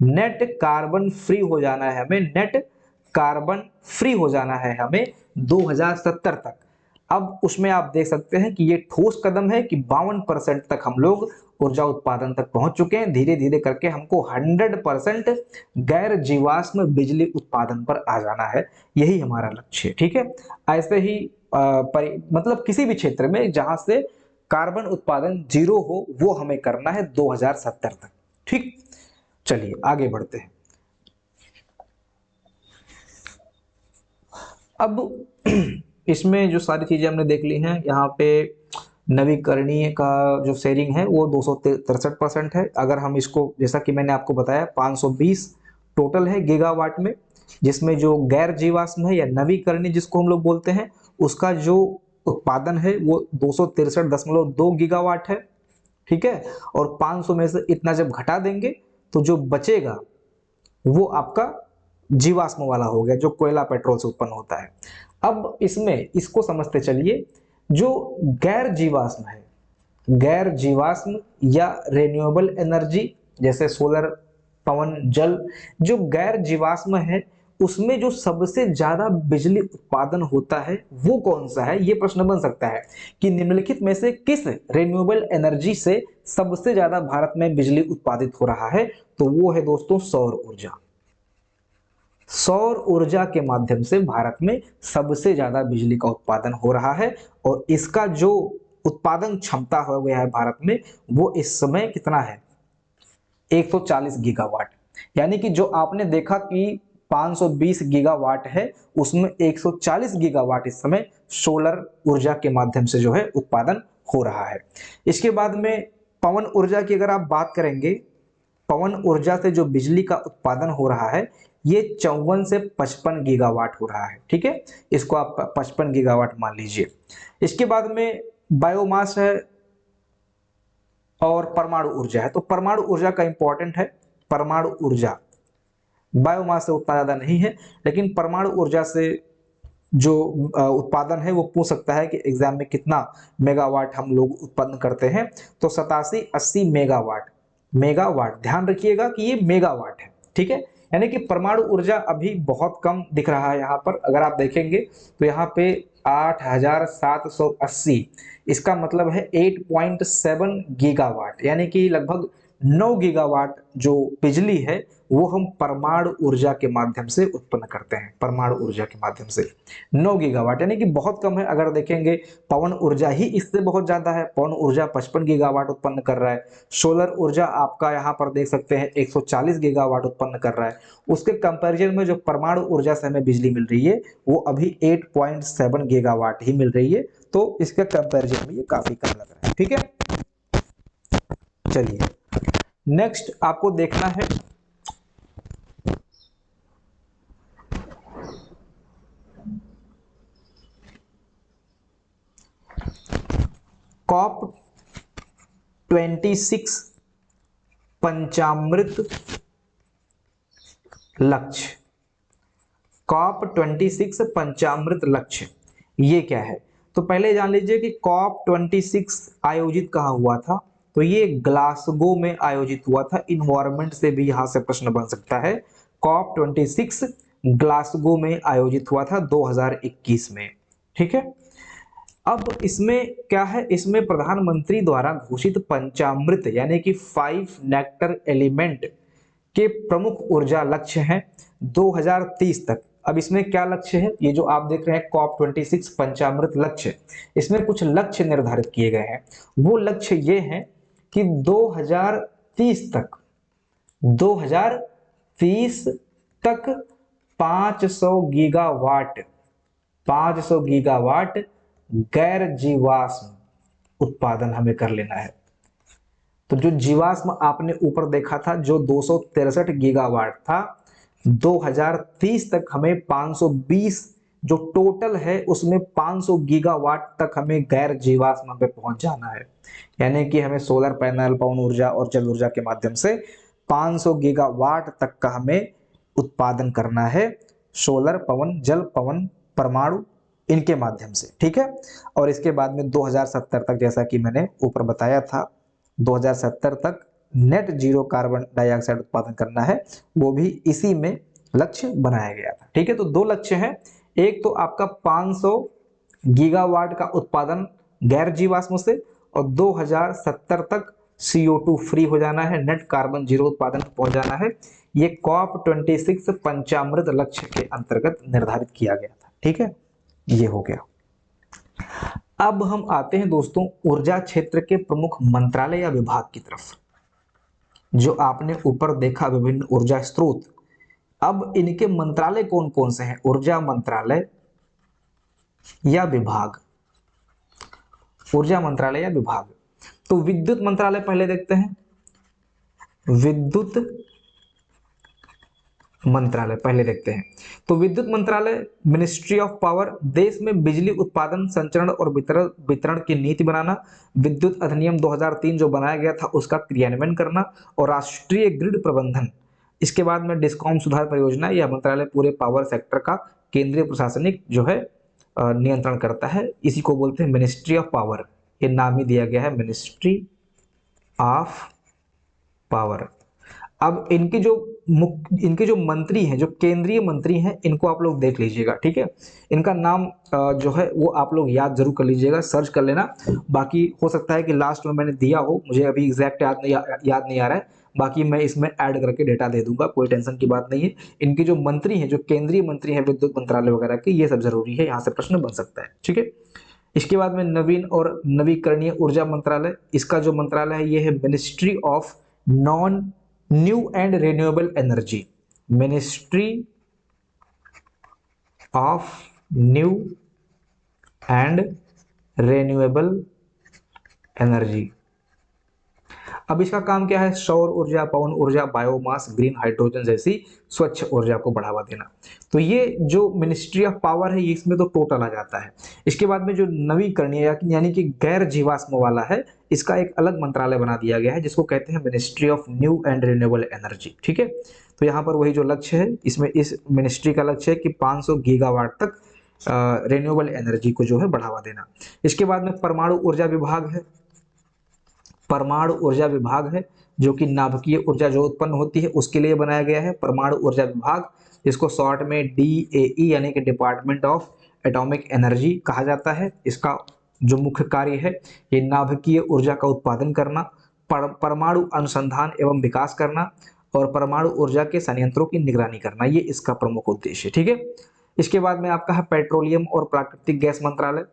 S1: नेट कार्बन फ्री हो जाना है हमें, नेट कार्बन फ्री हो जाना है हमें 2070 तक। अब उसमें आप देख सकते हैं कि ये ठोस कदम है कि 52% तक हम लोग ऊर्जा उत्पादन तक पहुंच चुके हैं। धीरे धीरे करके हमको 100% गैर जीवाश्म बिजली उत्पादन पर आ जाना है, यही हमारा लक्ष्य है। ठीक है, ऐसे ही मतलब किसी भी क्षेत्र में जहां से कार्बन उत्पादन जीरो हो वो हमें करना है 2070 तक। ठीक, चलिए आगे बढ़ते हैं। अब इसमें जो सारी चीजें हमने देख ली हैं, यहाँ पे नवीकरणीय का जो शेयरिंग है वो 263% है। अगर हम इसको जैसा कि मैंने आपको बताया 520 टोटल है गीगावाट में, जिसमें जो गैर जीवाश्म है या नवीकरणीय जिसको हम लोग बोलते हैं उसका जो उत्पादन है वो 263.2 गीगावाट है। ठीक है, और 500 में से इतना जब घटा देंगे तो जो बचेगा वो आपका जीवाश्म वाला हो गया जो कोयला पेट्रोल से उत्पन्न होता है। अब इसमें इसको समझते चलिए, जो गैर जीवाश्म है, गैर जीवाश्म या रिन्यूएबल एनर्जी जैसे सोलर, पवन, जल, जो गैर जीवाश्म है उसमें जो सबसे ज्यादा बिजली उत्पादन होता है वो कौन सा है, ये प्रश्न बन सकता है कि निम्नलिखित में से किस रिन्यूएबल एनर्जी से सबसे ज्यादा भारत में बिजली उत्पादित हो रहा है। तो वो है दोस्तों सौर ऊर्जा। सौर ऊर्जा के माध्यम से भारत में सबसे ज्यादा बिजली का उत्पादन हो रहा है और इसका जो उत्पादन क्षमता हो गया है भारत में वो इस समय कितना है 140 गीगावाट। यानी कि जो आपने देखा कि 520 गीगावाट है उसमें 140 गीगावाट इस समय सोलर ऊर्जा के माध्यम से जो है उत्पादन हो रहा है। इसके बाद में पवन ऊर्जा की अगर आप बात करेंगे, पवन ऊर्जा से जो बिजली का उत्पादन हो रहा है ये 54 से 55 गीगावाट हो रहा है। ठीक है, इसको आप 55 गीगावाट मान लीजिए। इसके बाद में बायोमास है और परमाणु ऊर्जा है। तो परमाणु ऊर्जा का इंपॉर्टेंट है, परमाणु ऊर्जा बायोमास से उतना ज्यादा नहीं है लेकिन परमाणु ऊर्जा से जो उत्पादन है वो पूछ सकता है कि एग्जाम में कितना मेगावाट हम लोग उत्पन्न करते हैं। तो 87-80 मेगावाट, मेगावाट ध्यान रखिएगा कि ये मेगावाट है। ठीक है, यानी कि परमाणु ऊर्जा अभी बहुत कम दिख रहा है यहाँ पर। अगर आप देखेंगे तो यहाँ पे 8780, इसका मतलब है 8.7 गीगावाट, यानी कि लगभग 9 गीगावाट जो बिजली है वो हम परमाणु ऊर्जा के माध्यम से उत्पन्न करते हैं। परमाणु ऊर्जा के माध्यम से 9 गीगावाट यानी कि बहुत कम है। अगर देखेंगे पवन ऊर्जा ही इससे बहुत ज्यादा है, पवन ऊर्जा 55 गीगावाट उत्पन्न कर रहा है। सोलर ऊर्जा आपका यहाँ पर देख सकते हैं 140 गीगावाट उत्पन्न कर रहा है। उसके कंपैरिजन में जो परमाणु ऊर्जा से हमें बिजली मिल रही है वो अभी 8.7 गीगावाट ही मिल रही है। तो इसके कंपैरिजन में ये काफी कम लग रहा है। ठीक है, चलिए नेक्स्ट आपको देखना है COP26 पंचामृत लक्ष्य। COP26 पंचामृत लक्ष्य ये क्या है? तो पहले जान लीजिए कि COP26 आयोजित कहाँ हुआ था। तो ये ग्लासगो में आयोजित हुआ था। इन्वायरमेंट से भी यहां से प्रश्न बन सकता है। COP26 ग्लासगो में आयोजित हुआ था 2021 में। ठीक है, अब इसमें क्या है, इसमें प्रधानमंत्री द्वारा घोषित पंचामृत यानी कि 5 नेक्टर एलिमेंट के प्रमुख ऊर्जा लक्ष्य हैं 2030 तक। अब इसमें क्या लक्ष्य है, ये जो आप देख रहे हैं COP26 पंचामृत लक्ष्य, इसमें कुछ लक्ष्य निर्धारित किए गए हैं। वो लक्ष्य ये हैं कि 2030 तक 2030 तक 500 गीगावाट गैर जीवाश्म उत्पादन हमें कर लेना है। तो जो जीवाश्म आपने ऊपर देखा था जो 263 गीगावाट था, 2030 तक हमें 520, जो टोटल है उसमें 500 गीगावाट तक हमें गैर जीवाश्म पे पहुंच जाना है। यानी कि हमें सोलर पैनल, पवन ऊर्जा और जल ऊर्जा के माध्यम से 500 गीगावाट तक का हमें उत्पादन करना है, सोलर, पवन, जल, पवन, परमाणु, इनके माध्यम से। ठीक है, और इसके बाद में 2070 तक, जैसा कि मैंने ऊपर बताया था, 2070 तक नेट जीरो कार्बन डाइऑक्साइड उत्पादन करना है, वो भी इसी में लक्ष्य बनाया गया था। ठीक है, तो दो लक्ष्य हैं, एक तो आपका 500 गीगावाट का उत्पादन गैर जीवाश्म से, और 2070 तक CO2 फ्री हो जाना है, नेट कार्बन जीरो उत्पादन पहुंच जाना है। ये COP26 पंचामृत लक्ष्य के अंतर्गत निर्धारित किया गया था। ठीक है, ये हो गया। अब हम आते हैं दोस्तों ऊर्जा क्षेत्र के प्रमुख मंत्रालय या विभाग की तरफ। जो आपने ऊपर देखा विभिन्न ऊर्जा स्रोत, अब इनके मंत्रालय कौन कौन से हैं, ऊर्जा मंत्रालय या विभाग, ऊर्जा मंत्रालय या विभाग। तो विद्युत मंत्रालय पहले देखते हैं, विद्युत मंत्रालय पहले देखते हैं। तो विद्युत मंत्रालय, मिनिस्ट्री ऑफ पावर, देश में बिजली उत्पादन, संचरण और वितरण की नीति बनाना, विद्युत अधिनियम 2003 जो बनाया गया था उसका क्रियान्वयन करना, और राष्ट्रीय ग्रिड प्रबंधन। इसके बाद में डिस्कॉम सुधार परियोजना। यह मंत्रालय पूरे पावर सेक्टर का केंद्रीय प्रशासनिक जो है नियंत्रण करता है। इसी को बोलते हैं मिनिस्ट्री ऑफ पावर, ये नाम ही दिया गया है, मिनिस्ट्री ऑफ पावर। अब इनके जो मंत्री हैं, जो केंद्रीय मंत्री हैं, इनको आप लोग देख लीजिएगा। ठीक है, इनका नाम जो है वो आप लोग याद जरूर कर लीजिएगा, सर्च कर लेना। बाकी हो सकता है कि लास्ट में मैंने दिया हो, मुझे अभी एग्जैक्ट याद नहीं आ रहा है, बाकी मैं इसमें ऐड करके डेटा दे दूंगा, कोई टेंशन की बात नहीं है। इनके जो मंत्री हैं, जो केंद्रीय मंत्री हैं विद्युत मंत्रालय वगैरह के, ये सब जरूरी है, यहाँ से प्रश्न बन सकता है। ठीक है, इसके बाद में नवीन और नवीकरणीय ऊर्जा मंत्रालय, इसका जो मंत्रालय है ये है ministry of new and renewable energy, ministry of new and renewable energy. अब इसका काम क्या है, सौर ऊर्जा, पवन ऊर्जा, बायोमास, ग्रीन हाइड्रोजन जैसी स्वच्छ ऊर्जा को बढ़ावा देना। तो ये जो मिनिस्ट्री ऑफ पावर है, ये इसमें तो टोटल आ जाता है। इसके बाद में जो नवीकरणीय यानी कि गैर जीवाश्म वाला है, इसका एक अलग मंत्रालय बना दिया गया है जिसको कहते हैं ministry of new and renewable energy. ठीक है, तो यहाँ पर वही जो लक्ष्य है, इसमें इस मिनिस्ट्री का लक्ष्य है कि 500 गीगावाट तक रिन्यूएबल एनर्जी को जो है बढ़ावा देना। इसके बाद में परमाणु ऊर्जा विभाग है, परमाणु ऊर्जा विभाग है जो कि नाभिकीय ऊर्जा जो उत्पन्न होती है उसके लिए बनाया गया है, परमाणु ऊर्जा विभाग, जिसको शॉर्ट में DAE यानी कि डिपार्टमेंट ऑफ एटॉमिक एनर्जी कहा जाता है। इसका जो मुख्य कार्य है ये नाभिकीय ऊर्जा का उत्पादन करना, परमाणु अनुसंधान एवं विकास करना, और परमाणु ऊर्जा के संयंत्रों की निगरानी करना, ये इसका प्रमुख उद्देश्य है। ठीक है, इसके बाद में आपका है पेट्रोलियम और प्राकृतिक गैस मंत्रालय,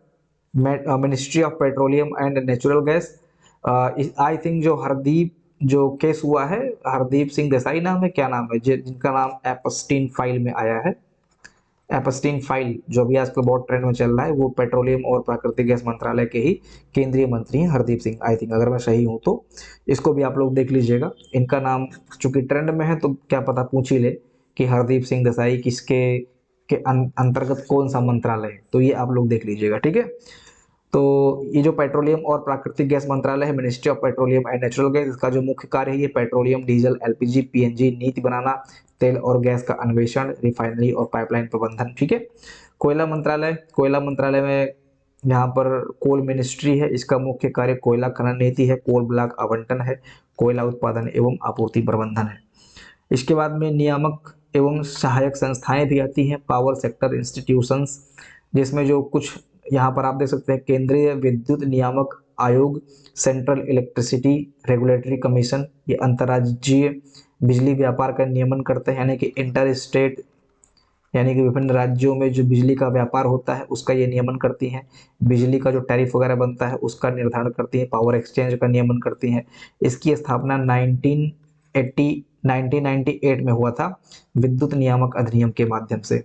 S1: ministry of petroleum and natural gas. I think जो हरदीप जो केस हुआ है, हरदीप सिंह देसाई नाम है, क्या नाम है, जिनका नाम एपस्टीन फाइल में आया है, एपस्टीन फाइल जो भी आजकल बहुत ट्रेंड में चल रहा है, वो पेट्रोलियम और प्राकृतिक गैस मंत्रालय के ही केंद्रीय मंत्री हैं, हरदीप सिंह, आई थिंक, अगर मैं सही हूं तो। इसको भी आप लोग देख लीजिएगा, इनका नाम चूंकि ट्रेंड में है तो क्या पता पूछ ही ले कि हरदीप सिंह देसाई किसके के अंतर्गत कौन सा मंत्रालय है, तो ये आप लोग देख लीजिएगा। ठीक है, तो ये जो पेट्रोलियम और प्राकृतिक गैस मंत्रालय है, ministry of petroleum and natural gas, इसका जो मुख्य कार्य है ये पेट्रोलियम, डीजल, LPG, PNG नीति बनाना, तेल और गैस का अन्वेषण, रिफाइनरी और पाइपलाइन प्रबंधन। ठीक है, कोयला मंत्रालय, कोयला मंत्रालय में यहाँ पर कोल मिनिस्ट्री है, इसका मुख्य कार्य कोयला खनन नीति है, कोल ब्लॉक आवंटन है, कोयला उत्पादन एवं आपूर्ति प्रबंधन है। इसके बाद में नियामक एवं सहायक संस्थाएं भी आती हैं, पावर सेक्टर इंस्टीट्यूशंस, जिसमें जो कुछ यहाँ पर आप देख सकते हैं, केंद्रीय विद्युत नियामक आयोग, सेंट्रल इलेक्ट्रिसिटी रेगुलेटरी कमीशन, ये अंतर्राज्यीय बिजली व्यापार का नियमन करते हैं, यानी कि इंटर स्टेट, यानी कि विभिन्न राज्यों में जो बिजली का व्यापार होता है उसका ये नियमन करती हैं। बिजली का जो टैरिफ वगैरह बनता है उसका निर्धारण करती हैं। पावर एक्सचेंज का नियमन करती हैं। इसकी स्थापना 1998 में हुआ था विद्युत नियामक अधिनियम के माध्यम से।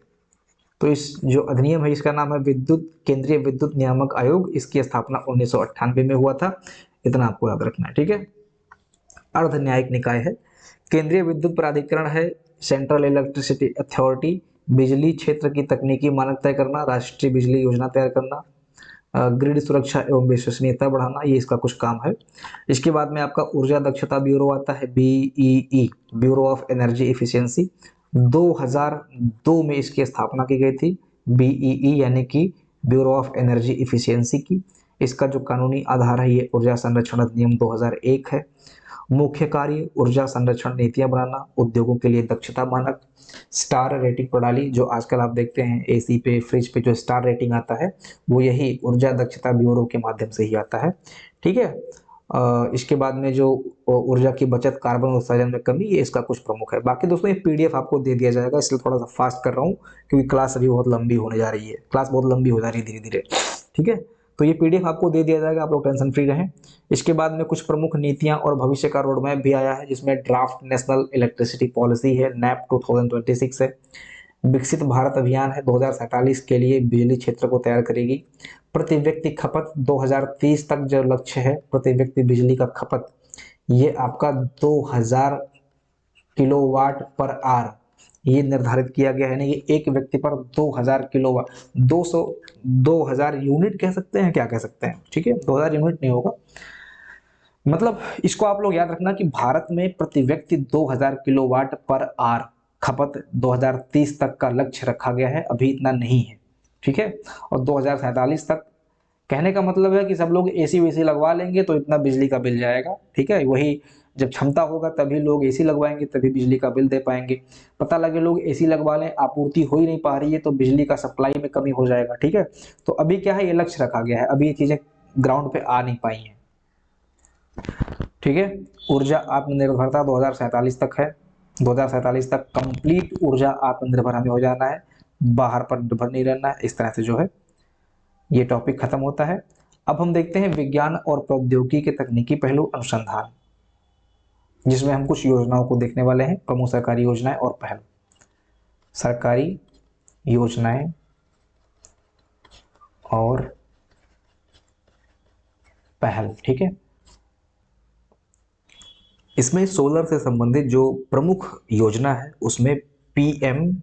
S1: तो इस जो अधिनियम है इसका नाम है केंद्रीय विद्युत नियामक आयोग। इसकी स्थापना 1998 में हुआ था। इतना आपको याद रखना है, ठीक है। अर्ध न्यायिक निकाय है, केंद्रीय विद्युत प्राधिकरण है, सेंट्रल इलेक्ट्रिसिटी अथॉरिटी, बिजली क्षेत्र की तकनीकी मानक तय करना, राष्ट्रीय बिजली योजना तैयार करना, ग्रिड सुरक्षा एवं विश्वसनीयता बढ़ाना, ये इसका कुछ काम है। इसके बाद में आपका ऊर्जा दक्षता ब्यूरो आता है, BEE, bureau of energy efficiency. 2002 में इसकी स्थापना की गई थी, BEE यानी कि ब्यूरो ऑफ एनर्जी इफिशियंसी की। इसका जो कानूनी आधार है ये ऊर्जा संरक्षण अधिनियम 2001 है। मुख्य कार्य ऊर्जा संरक्षण नीतियां बनाना, उद्योगों के लिए दक्षता मानक, स्टार रेटिंग प्रणाली, जो आजकल आप देखते हैं एसी पे, फ्रिज पे जो स्टार रेटिंग आता है वो यही ऊर्जा दक्षता ब्यूरो के माध्यम से ही आता है, ठीक है। इसके बाद में जो ऊर्जा की बचत, कार्बन उत्सर्जन में कमी, ये इसका कुछ प्रमुख है। बाकी दोस्तों ये PDF आपको दे दिया जाएगा, इसलिए थोड़ा सा फास्ट कर रहा हूँ क्योंकि क्लास अभी बहुत लंबी होने जा रही है, क्लास बहुत लंबी हो जा रही है धीरे धीरे, ठीक है। तो ये PDF आपको दे दिया जाएगा, आप लोग टेंशन फ्री रहें। इसके बाद में कुछ प्रमुख नीतियां और भविष्य का रोड मैप भी आया है, जिसमें ड्राफ्ट नेशनल इलेक्ट्रिसिटी पॉलिसी है, NEP 2026 है। विकसित भारत अभियान है, 2047 के लिए बिजली क्षेत्र को तैयार करेगी। प्रति व्यक्ति खपत 2030 तक जो लक्ष्य है, प्रति व्यक्ति बिजली का खपत, ये आपका 2000 किलोवाट पर आवर ये निर्धारित किया गया है। यानी कि एक व्यक्ति पर 2000 किलोवाट, 2000 यूनिट कह सकते हैं, क्या कह सकते हैं, ठीक है, 2000 यूनिट नहीं होगा। मतलब इसको आप लोग याद रखना कि भारत में प्रति व्यक्ति 2000 किलोवाट पर आवर खपत 2030 तक का लक्ष्य रखा गया है, अभी इतना नहीं है, ठीक है। और 2047 तक, कहने का मतलब है कि सब लोग AC वेसी लगवा लेंगे तो इतना बिजली का बिल जाएगा, ठीक है। वही जब क्षमता होगा तभी लोग AC लगवाएंगे, तभी बिजली का बिल दे पाएंगे। पता लगे लोग AC लगवा लें, आपूर्ति हो ही नहीं पा रही है तो बिजली का सप्लाई में कमी हो जाएगा, ठीक है। तो अभी क्या है, ये लक्ष्य रखा गया है, अभी ये चीजें ग्राउंड पे आ नहीं पाई हैं, ठीक है। ऊर्जा आत्मनिर्भरता 2047 तक है, 2047 तक कंप्लीट ऊर्जा आत्मनिर्भर हमें हो जाना है, बाहर पर निर्भर नहीं रहना है। इस तरह से जो है ये टॉपिक खत्म होता है। अब हम देखते हैं विज्ञान और प्रौद्योगिकी के तकनीकी पहलू अनुसंधान, जिसमें हम कुछ योजनाओं को देखने वाले हैं, प्रमुख सरकारी योजनाएं और पहल। सरकारी योजनाएं और पहल, ठीक है। इसमें सोलर से संबंधित जो प्रमुख योजना है उसमें PM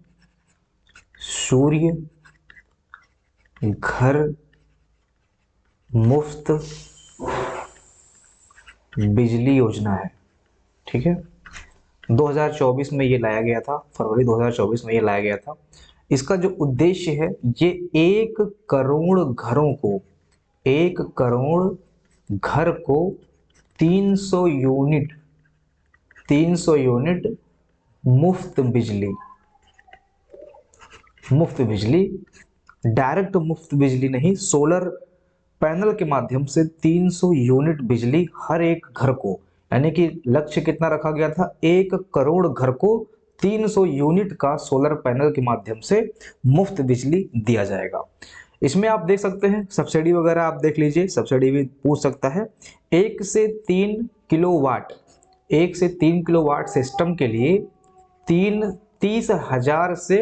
S1: सूर्य घर मुफ्त बिजली योजना है, ठीक है। 2024 में ये लाया गया था, फरवरी 2024 में ये लाया गया था। इसका जो उद्देश्य है, ये 1 करोड़ घरों को, 1 करोड़ घर को 300 यूनिट मुफ्त बिजली, डायरेक्ट मुफ्त बिजली नहीं, सोलर पैनल के माध्यम से 300 यूनिट बिजली हर एक घर को, यानी कि लक्ष्य कितना रखा गया था, 1 करोड़ घर को 300 यूनिट का सोलर पैनल के माध्यम से मुफ्त बिजली दिया जाएगा। इसमें आप देख सकते हैं सब्सिडी वगैरह आप देख लीजिए, सब्सिडी भी पूछ सकता है। 1 से 3 किलोवाट सिस्टम के लिए 30,000 से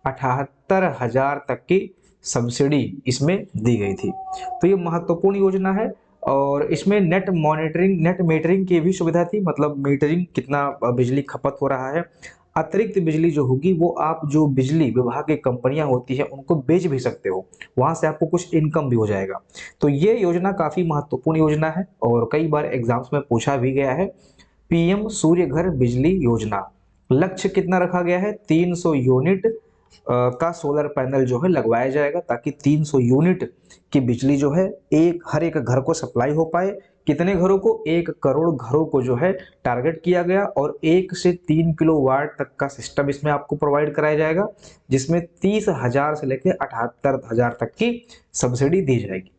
S1: 78,000 तक की सब्सिडी इसमें दी गई थी। तो ये महत्वपूर्ण योजना है और इसमें नेट मीटरिंग की भी सुविधा थी, मतलब मीटरिंग कितना बिजली खपत हो रहा है। अतिरिक्त बिजली जो होगी वो आप जो बिजली विभाग की कंपनियां होती है उनको बेच भी सकते हो, वहां से आपको कुछ इनकम भी हो जाएगा। तो ये योजना काफी महत्वपूर्ण योजना है और कई बार एग्जाम्स में पूछा भी गया है। PM सूर्य घर बिजली योजना, लक्ष्य कितना रखा गया है, 300 यूनिट का सोलर पैनल जो है लगवाया जाएगा, ताकि 300 यूनिट की बिजली जो है हर एक घर को सप्लाई हो पाए, कितने घरों को, 1 करोड़ घरों को जो है टारगेट किया गया, और 1 से 3 किलोवाट तक का सिस्टम इसमें आपको प्रोवाइड कराया जाएगा, जिसमें 30,000 से लेकर 78,000 तक की सब्सिडी दी जाएगी।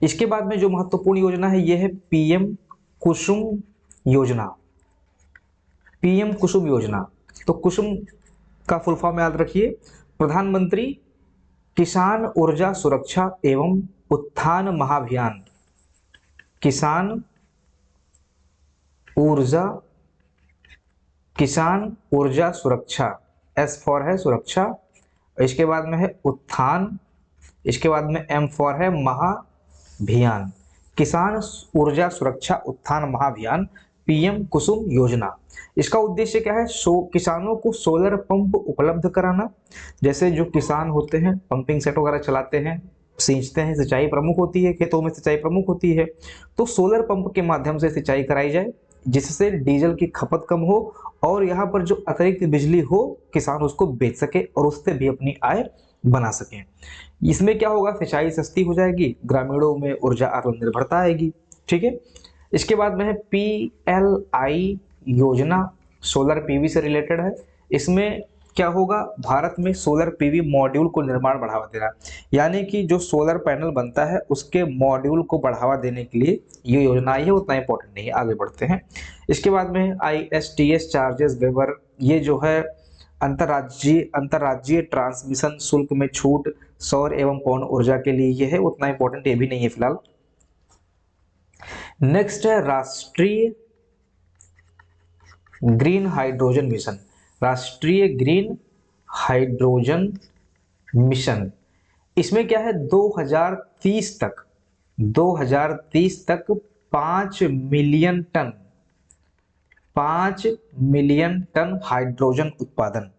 S1: इसके बाद में जो महत्वपूर्ण योजना है ये है पीएम कुसुम योजना। पीएम कुसुम योजना, तो कुसुम का फुल फॉर्म याद रखिए, प्रधानमंत्री किसान ऊर्जा सुरक्षा एवं उत्थान महाभियान। किसान ऊर्जा सुरक्षा, एस फॉर है सुरक्षा, इसके बाद में है उत्थान, इसके बाद में एम फॉर है महाभियान। किसान ऊर्जा सुरक्षा उत्थान महाभियान, पीएम कुसुम योजना। इसका उद्देश्य क्या है? किसानों को सोलर पंप उपलब्ध कराना। जैसे जो किसान होते हैं पंपिंग सेट वगैरह चलाते हैं, सींचते हैं, सिंचाई प्रमुख होती है, खेतों में सिंचाई प्रमुख होती है, तो सोलर पंप के माध्यम से सिंचाई कराई जाए, जिससे डीजल की खपत कम हो और यहाँ पर जो अतिरिक्त बिजली हो किसान उसको बेच सके और उससे भी अपनी आय बना सकें। इसमें क्या होगा? सिंचाई सस्ती हो जाएगी, ग्रामीणों में ऊर्जा आत्मनिर्भरता आएगी। ठीक है। इसके बाद में है PLI योजना, सोलर पीवी से रिलेटेड है। इसमें क्या होगा? भारत में सोलर पीवी मॉड्यूल को निर्माण बढ़ावा देना, यानी कि जो सोलर पैनल बनता है उसके मॉड्यूल को बढ़ावा देने के लिए ये योजना आई है। उतना इंपॉर्टेंट नहीं है, आगे बढ़ते हैं। इसके बाद में ISTS चार्जेस वेवर, ये जो है अंतरराज्यीय ट्रांसमिशन शुल्क में छूट सौर एवं पवन ऊर्जा के लिए ये है, उतना इंपॉर्टेंट ये भी नहीं है फिलहाल। नेक्स्ट है राष्ट्रीय ग्रीन हाइड्रोजन मिशन। राष्ट्रीय ग्रीन हाइड्रोजन मिशन, इसमें क्या है? 2030 तक 5 मिलियन टन हाइड्रोजन उत्पादन।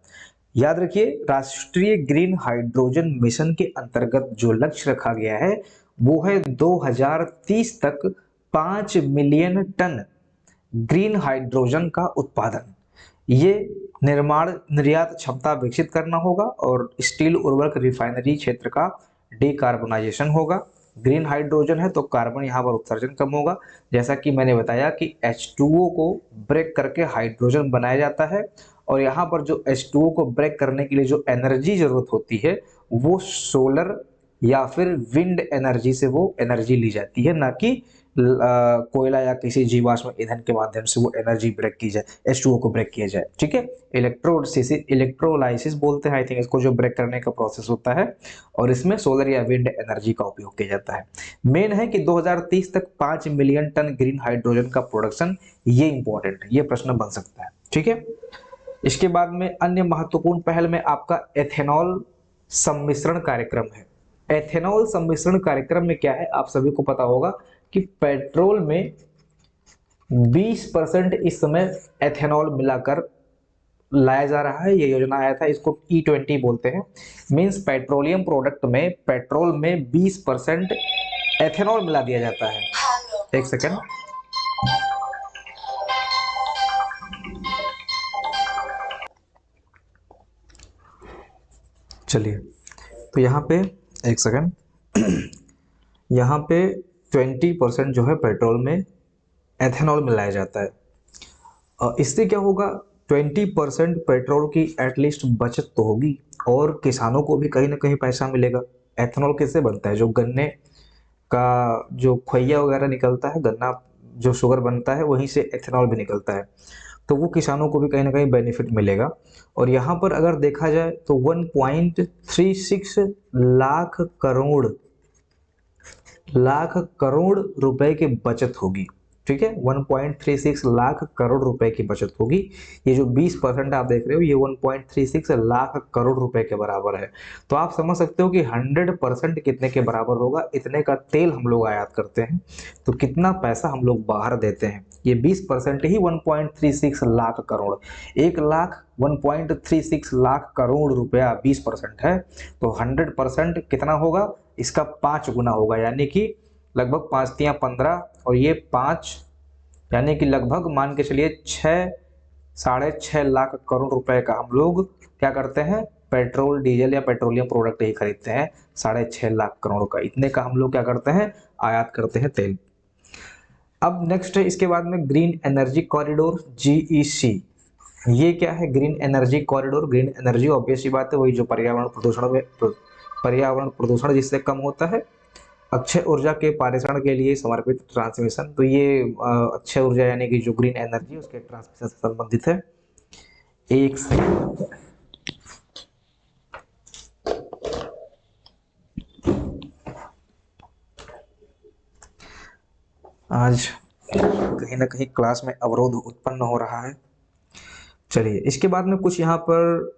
S1: याद रखिए, राष्ट्रीय ग्रीन हाइड्रोजन मिशन के अंतर्गत जो लक्ष्य रखा गया है वो है 2030 तक 5 मिलियन टन ग्रीन हाइड्रोजन का उत्पादन। ये निर्माण निर्यात क्षमता विकसित करना होगा और स्टील उर्वरक रिफाइनरी क्षेत्र का डिकार्बोनाइजेशन होगा। ग्रीन हाइड्रोजन है तो कार्बन यहाँ पर उत्सर्जन कम होगा। जैसा कि मैंने बताया कि H2O को ब्रेक करके हाइड्रोजन बनाया जाता है, और यहाँ पर जो H2O को ब्रेक करने के लिए जो एनर्जी जरूरत होती है वो सोलर या फिर विंड एनर्जी से वो एनर्जी ली जाती है, ना कि कोयला या किसी जीवाश्म ईंधन के माध्यम से वो एनर्जी ब्रेक की जाए, H2O को ब्रेक किया जाए। ठीक है। इलेक्ट्रोलाइसिस बोलते हैं आई थिंक इसको, जो ब्रेक करने का प्रोसेस होता है, और इसमें सोलर या विंड एनर्जी का उपयोग किया जाता है। मेन है कि 2030 तक 5 मिलियन टन ग्रीन हाइड्रोजन का प्रोडक्शन, ये इंपॉर्टेंट है, ये प्रश्न बन सकता है। ठीक है। इसके बाद में अन्य महत्वपूर्ण पहल में आपका एथेनॉल सम्मिश्रण कार्यक्रम है। एथेनॉल सम्मिश्रण कार्यक्रम में क्या है? आप सभी को पता होगा कि पेट्रोल में 20% इस समय एथेनॉल मिलाकर लाया जा रहा है। ये योजना आया था, इसको E20 बोलते हैं। मींस पेट्रोलियम प्रोडक्ट में पेट्रोल में 20% एथेनॉल मिला दिया जाता है। एक सेकेंड, चलिए, तो यहाँ पे एक सेकेंड, यहाँ पे 20% जो है पेट्रोल में एथेनॉल मिलाया जाता है। इससे क्या होगा? 20% पेट्रोल की एटलीस्ट बचत तो होगी और किसानों को भी कहीं ना कहीं पैसा मिलेगा। एथेनॉल किससे बनता है? जो गन्ने का जो खोइया वगैरह निकलता है, गन्ना जो शुगर बनता है, वहीं से एथेनॉल भी निकलता है, तो वो किसानों को भी कहीं ना कहीं बेनिफिट मिलेगा। और यहाँ पर अगर देखा जाए तो 1.36 लाख करोड़ रुपए की बचत होगी। ठीक है, 1.36 लाख करोड़ रुपए की बचत होगी। ये जो 20% आप देख रहे हो, ये 1.36 लाख करोड़ रुपए के बराबर है। तो आप समझ सकते हो कि 100% कितने के बराबर होगा। इतने का तेल हम लोग आयात करते हैं तो कितना पैसा हम लोग बाहर देते हैं। ये 20% ही 1.36 लाख करोड़, 1,36 लाख करोड़ रुपया 20% है, तो 100% कितना होगा? इसका 5 गुना होगा, यानी कि लगभग 5 तियां 15 और ये 5, यानी कि लगभग मान के चलिए 6-6.5 लाख करोड़ रुपए का हम लोग क्या करते हैं? पेट्रोल, डीजल या पेट्रोलियम प्रोडक्ट ही खरीदते हैं। 6.5 लाख करोड़ का, इतने का हम लोग क्या करते हैं? आयात करते हैं तेल। अब नेक्स्ट है इसके बाद में ग्रीन एनर्जी कॉरिडोर, जीईसी। ये क्या है green energy corridor? Green energy obvious सी बात है वही जो पर्यावरण प्रदूषण जिससे कम होता है, अक्षय ऊर्जा के पारेषण के लिए समर्पित ट्रांसमिशन। तो ये अक्षय ऊर्जा यानी कि जो ग्रीन एनर्जी उसके ट्रांसमिशन से संबंधित है। एक सेकंड, आज कहीं ना कहीं क्लास में अवरोध उत्पन्न हो रहा है। चलिए इसके बाद में कुछ यहाँ पर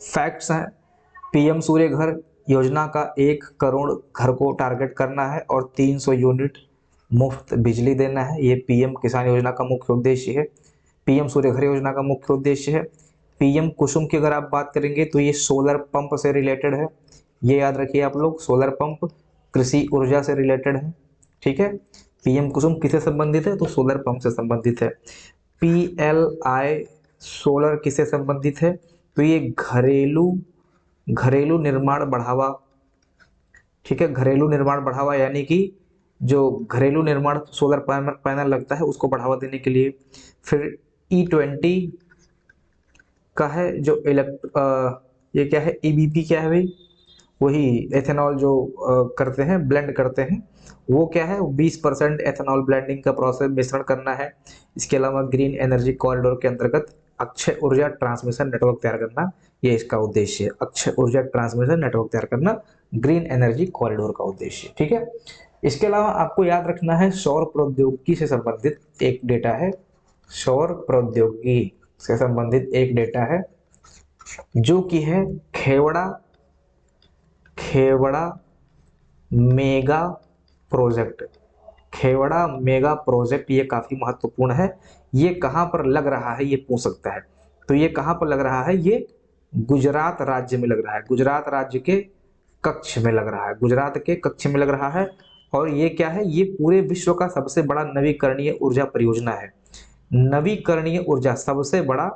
S1: फैक्ट्स हैं। पीएम सूर्य घर योजना का 1 करोड़ घर को टारगेट करना है और 300 यूनिट मुफ्त बिजली देना है। ये पीएम किसान योजना का मुख्य उद्देश्य है। पीएम सूर्य घर योजना का मुख्य उद्देश्य है। पीएम कुसुम की अगर आप बात करेंगे तो ये सोलर पंप से रिलेटेड है। ये याद रखिए आप लोग, सोलर पंप कृषि ऊर्जा से रिलेटेड है। ठीक है, पीएम कुसुम किससे संबंधित है? तो सोलर पंप से संबंधित है। पीएलआई सोलर किससे संबंधित है? तो ये घरेलू निर्माण बढ़ावा। ठीक है, घरेलू निर्माण बढ़ावा यानी कि जो घरेलू निर्माण सोलर पैनल लगता है उसको बढ़ावा देने के लिए। फिर E20 का है जो ये क्या है, ईबीपी क्या है भाई? वही एथेनॉल जो करते हैं, ब्लेंड करते हैं, वो क्या है, 20% एथेनॉल ब्लेंडिंग का प्रोसेस मिश्रण करना है। इसके अलावा ग्रीन एनर्जी कॉरिडोर के अंतर्गत अक्षय ऊर्जा ट्रांसमिशन नेटवर्क तैयार करना, ये इसका उद्देश्य है। अक्षय ऊर्जा ट्रांसमिशन नेटवर्क तैयार करना ग्रीन एनर्जी कॉरिडोर का उद्देश्य। ठीक है, इसके अलावा आपको याद रखना है सौर प्रौद्योगिकी से संबंधित एक डेटा है। सौर प्रौद्योगिकी से संबंधित एक डेटा है जो कि है Khewra mega project. Khewra mega project ये काफी महत्वपूर्ण है। ये कहां पर लग रहा है ये पूछ सकता है। तो ये कहां पर लग रहा है? ये गुजरात राज्य में लग रहा है। गुजरात राज्य के कच्छ में लग रहा है। गुजरात के कच्छ में लग रहा है। और ये क्या है? ये पूरे विश्व का सबसे बड़ा नवीकरणीय ऊर्जा परियोजना है। नवीकरणीय ऊर्जा सबसे बड़ा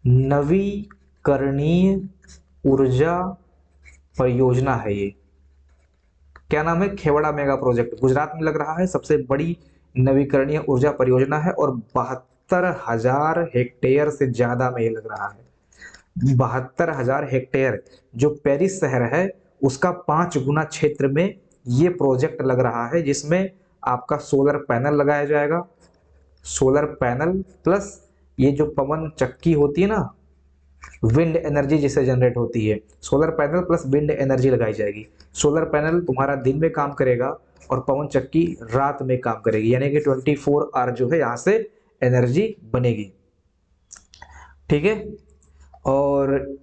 S1: नवीकरणीय ऊर्जा परियोजना है ये। क्या नाम है? Khewra mega project. गुजरात में लग रहा है, सबसे बड़ी नवीकरणीय ऊर्जा परियोजना है और 72,000 हेक्टेयर से ज्यादा में ये लग रहा है। 72,000 हेक्टेयर, जो पेरिस शहर है उसका 5 गुना क्षेत्र में ये प्रोजेक्ट लग रहा है, जिसमें आपका सोलर पैनल लगाया जाएगा। सोलर पैनल प्लस ये जो पवन चक्की होती है ना, विंड एनर्जी जिससे जनरेट होती है, solar panel plus wind energy लगाई जाएगी। सोलर पैनल तुम्हारा दिन में काम करेगा और पवन चक्की रात में काम करेगी, यानी कि 24 आवर जो है यहाँ से एनर्जी बनेगी। ठीक है, और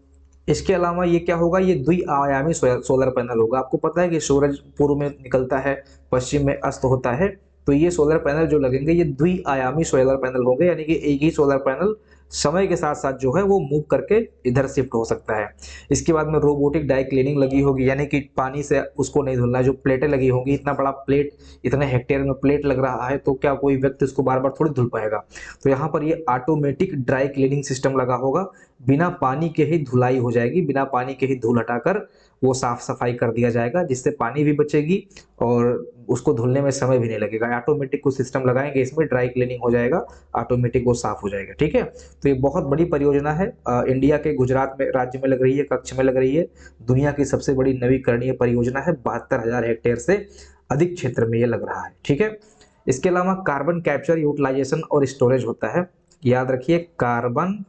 S1: इसके अलावा ये क्या होगा? ये द्विआयामी सोलर पैनल होगा। आपको पता है कि सूरज पूर्व में निकलता है, पश्चिम में अस्त होता है, तो ये सोलर पैनल जो लगेंगे ये द्विआयामी सोलर पैनल होंगे, यानी कि एक ही सोलर पैनल समय के साथ साथ जो है वो मूव करके इधर शिफ्ट हो सकता है। इसके बाद में रोबोटिक डाई क्लीनिंग लगी होगी, यानी कि पानी से उसको नहीं धुलना। जो प्लेटें लगी होंगी, इतना बड़ा प्लेट, इतने हेक्टेयर में प्लेट लग रहा है, तो क्या कोई व्यक्ति उसको बार बार थोड़ी धुल पाएगा? तो यहाँ पर ये ऑटोमेटिक ड्राई क्लीनिंग सिस्टम लगा होगा। बिना पानी के ही धुलाई हो जाएगी, बिना पानी के ही धूल हटाकर वो साफ सफाई कर दिया जाएगा, जिससे पानी भी बचेगी और उसको धुलने में समय भी नहीं लगेगा। ऑटोमेटिक कुछ सिस्टम लगाएंगे इसमें, ड्राई क्लीनिंग हो जाएगा, ऑटोमेटिक वो साफ हो जाएगा। ठीक है, तो ये बहुत बड़ी परियोजना है। इंडिया के गुजरात में राज्य में लग रही है, कच्छ में लग रही है। दुनिया की सबसे बड़ी नवीकरणीय परियोजना है। 72,000 हेक्टेयर से अधिक क्षेत्र में ये लग रहा है। ठीक है, इसके अलावा कार्बन कैप्चर, यूटिलाइजेशन और स्टोरेज होता है। याद रखिए, कार्बन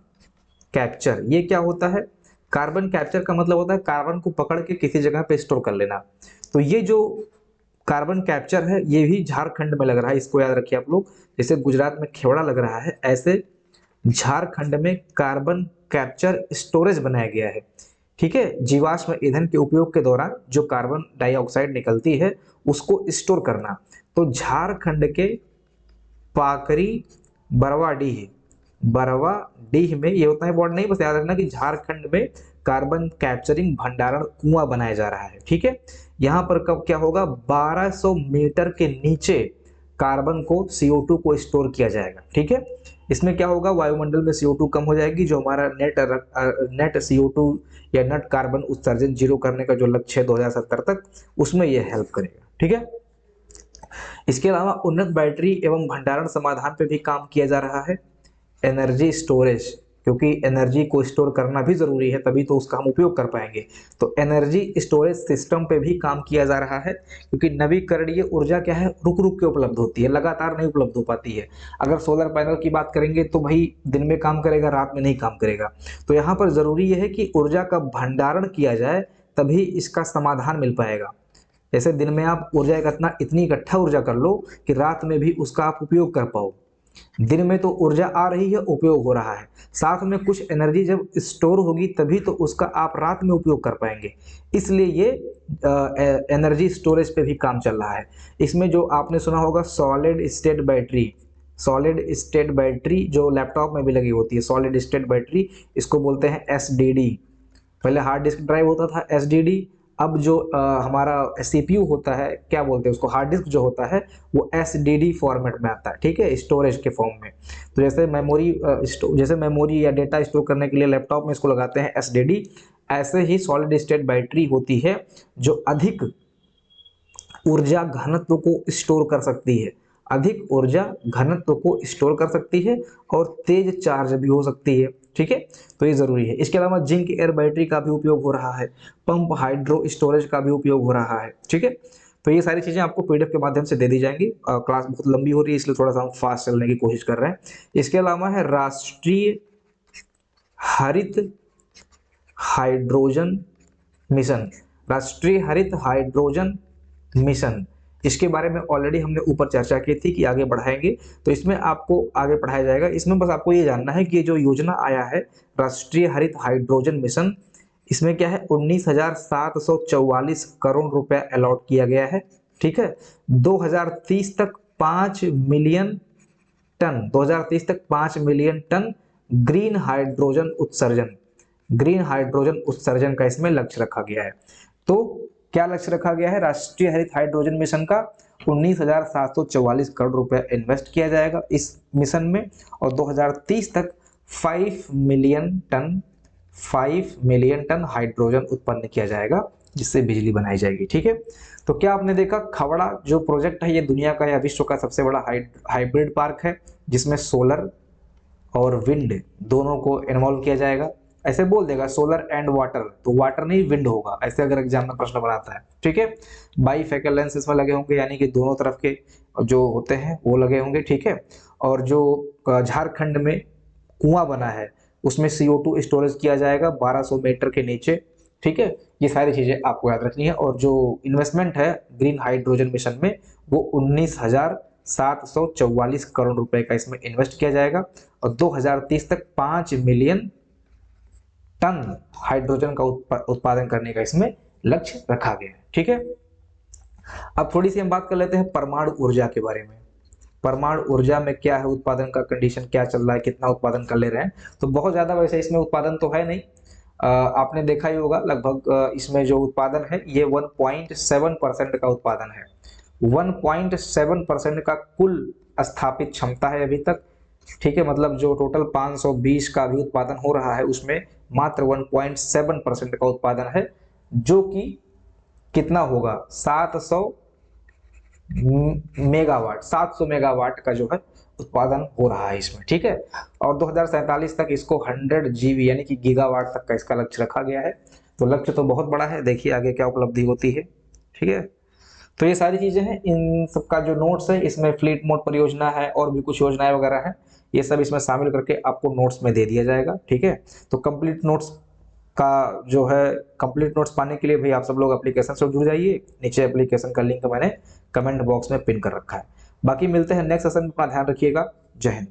S1: कैप्चर ये क्या होता है? कार्बन कैप्चर का मतलब होता है कार्बन को पकड़ के किसी जगह पे स्टोर कर लेना। तो ये जो कार्बन कैप्चर है ये भी झारखंड में लग रहा है, इसको याद रखिए आप लोग। जैसे गुजरात में खेवड़ा लग रहा है, ऐसे झारखंड में कार्बन कैप्चर स्टोरेज बनाया गया है। ठीक है, जीवाश्म ईंधन के उपयोग के दौरान जो कार्बन डाइऑक्साइड निकलती है उसको स्टोर करना। तो झारखंड के पाकरी बरवाडीह में ये उतना इंपॉर्टेंट नहीं, बस याद रखना कि झारखंड में कार्बन कैप्चरिंग भंडारण कुआं बनाया जा रहा है। ठीक है, यहाँ पर कब क्या होगा? 1200 मीटर के नीचे कार्बन को, CO2 को स्टोर किया जाएगा। ठीक है, इसमें क्या होगा? वायुमंडल में CO2 कम हो जाएगी, जो हमारा नेट CO2 या नेट कार्बन उत्सर्जन जीरो करने का जो लक्ष्य है 2070 तक, उसमें यह हेल्प करेगा। ठीक है। इसके अलावा उन्नत बैटरी एवं भंडारण समाधान पे भी काम किया जा रहा है। एनर्जी स्टोरेज, क्योंकि एनर्जी को स्टोर करना भी जरूरी है, तभी तो उसका हम उपयोग कर पाएंगे। तो एनर्जी स्टोरेज सिस्टम पे भी काम किया जा रहा है, क्योंकि नवीकरणीय ऊर्जा क्या है, रुक रुक के उपलब्ध होती है, लगातार नहीं उपलब्ध हो पाती है। अगर सोलर पैनल की बात करेंगे तो भाई दिन में काम करेगा, रात में नहीं काम करेगा। तो यहाँ पर जरूरी यह है कि ऊर्जा का भंडारण किया जाए, तभी इसका समाधान मिल पाएगा। जैसे दिन में आप ऊर्जा इतनी इकट्ठा ऊर्जा कर लो कि रात में भी उसका आप उपयोग कर पाओ। दिन में तो ऊर्जा आ रही है, उपयोग हो रहा है, साथ में कुछ एनर्जी जब स्टोर होगी तभी तो उसका आप रात में उपयोग कर पाएंगे। इसलिए ये एनर्जी स्टोरेज पे भी काम चल रहा है। इसमें जो आपने सुना होगा solid state battery, solid state battery जो लैपटॉप में भी लगी होती है, सॉलिड स्टेट बैटरी, इसको बोलते हैं एसडीडी। पहले हार्ड डिस्क ड्राइव होता था एसडीडी, अब जो हमारा सीपीयू होता है, क्या बोलते हैं उसको, हार्ड डिस्क जो होता है, वो एसडीडी फॉर्मेट में आता है, ठीक है, स्टोरेज के फॉर्म में। तो जैसे मेमोरी या डेटा स्टोर करने के लिए लैपटॉप में इसको लगाते हैं एसडीडी, ऐसे ही सॉलिड स्टेट बैटरी होती है जो अधिक ऊर्जा घनत्व को स्टोर कर सकती है, अधिक ऊर्जा घनत्व को स्टोर कर सकती है और तेज चार्ज भी हो सकती है, ठीक है। तो ये जरूरी है। इसके अलावा जिंक एयर बैटरी का भी उपयोग हो रहा है, पंप हाइड्रो स्टोरेज का भी उपयोग हो रहा है, ठीक है। तो ये सारी चीजें आपको पीडीएफ के माध्यम से दे दी जाएंगी। क्लास बहुत लंबी हो रही है, इसलिए थोड़ा सा हम फास्ट चलने की कोशिश कर रहे हैं। इसके अलावा है राष्ट्रीय हरित हाइड्रोजन मिशन, राष्ट्रीय हरित हाइड्रोजन मिशन, इसके बारे में ऑलरेडी हमने ऊपर चर्चा की थी कि आगे बढ़ाएंगे, तो इसमें आपको आगे पढ़ाया जाएगा। इसमें बस आपको ये जानना है कि ये जो योजना आया है राष्ट्रीय हरित हाइड्रोजन मिशन, इसमें क्या है 19,744 करोड़ रुपया अलॉट किया गया है, ठीक है। 2030 तक 5 मिलियन टन, 2030 तक 5 मिलियन टन ग्रीन हाइड्रोजन उत्सर्जन, ग्रीन हाइड्रोजन उत्सर्जन का इसमें लक्ष्य रखा गया है। तो क्या लक्ष्य रखा गया है राष्ट्रीय हरित हाइड्रोजन मिशन का, 19,744 करोड़ रुपया इन्वेस्ट किया जाएगा इस मिशन में, और 2030 तक 5 मिलियन टन हाइड्रोजन उत्पन्न किया जाएगा, जिससे बिजली बनाई जाएगी, ठीक है। तो क्या आपने देखा, खवड़ा जो प्रोजेक्ट है ये दुनिया का या विश्व का सबसे बड़ा हाइब्रिड पार्क है, जिसमें सोलर और विंड दोनों को इन्वॉल्व किया जाएगा। ऐसे बोल देगा सोलर एंड वाटर, तो वाटर नहीं विंड होगा, ऐसे अगर एग्जाम में प्रश्न बनाता है, ठीक है। बाई फेकल लेंस इसमें लगे होंगे, यानी कि दोनों तरफ के जो होते हैं वो लगे होंगे, ठीक है। और जो झारखंड में कुआं बना है उसमें CO2 स्टोरेज किया जाएगा 1200 मीटर के नीचे, ठीक है। ये सारी चीजें आपको याद रखनी है। और जो इन्वेस्टमेंट है ग्रीन हाइड्रोजन मिशन में वो 19,744 करोड़ रुपए का इसमें इन्वेस्ट किया जाएगा, और 2030 तक 5 मिलियन टन हाइड्रोजन का उत्पादन करने का इसमें लक्ष्य रखा गया है, ठीक है। अब थोड़ी सी हम बात कर लेते हैं परमाणु ऊर्जा के बारे में। परमाणु ऊर्जा में क्या है, उत्पादन का कंडीशन क्या चल रहा है, कितना उत्पादन कर ले रहे हैं। तो बहुत ज्यादा वैसे इसमें उत्पादन तो है नहीं, आपने देखा ही होगा लगभग इसमें जो उत्पादन है ये 1.7% का उत्पादन है। 1.7% का कुल स्थापित क्षमता है अभी तक, ठीक है। मतलब जो टोटल 520 का भी उत्पादन हो रहा है उसमें मात्र 1.7% का उत्पादन है, जो कि कितना होगा 700 मेगावाट, 700 मेगावाट का जो है उत्पादन हो रहा है इसमें, ठीक है। और 2047 तक इसको 100 जीबी यानी कि गीगावाट तक का इसका लक्ष्य रखा गया है। तो लक्ष्य तो बहुत बड़ा है, देखिए आगे क्या उपलब्धि होती है, ठीक है। तो ये सारी चीजें हैं, इन सबका जो नोट्स है इसमें फ्लीट मोड परियोजना है और भी कुछ योजनाएं वगैरह हैं, ये सब इसमें शामिल करके आपको नोट्स में दे दिया जाएगा, ठीक है। तो कंप्लीट नोट्स का जो है, कंप्लीट नोट्स पाने के लिए भाई आप सब लोग एप्लीकेशन से जुड़ जाइए, नीचे एप्लीकेशन का लिंक मैंने कमेंट बॉक्स में पिन कर रखा है। बाकी मिलते हैं नेक्स्ट सेशन में, अपना ध्यान रखिएगा, जय हिंद।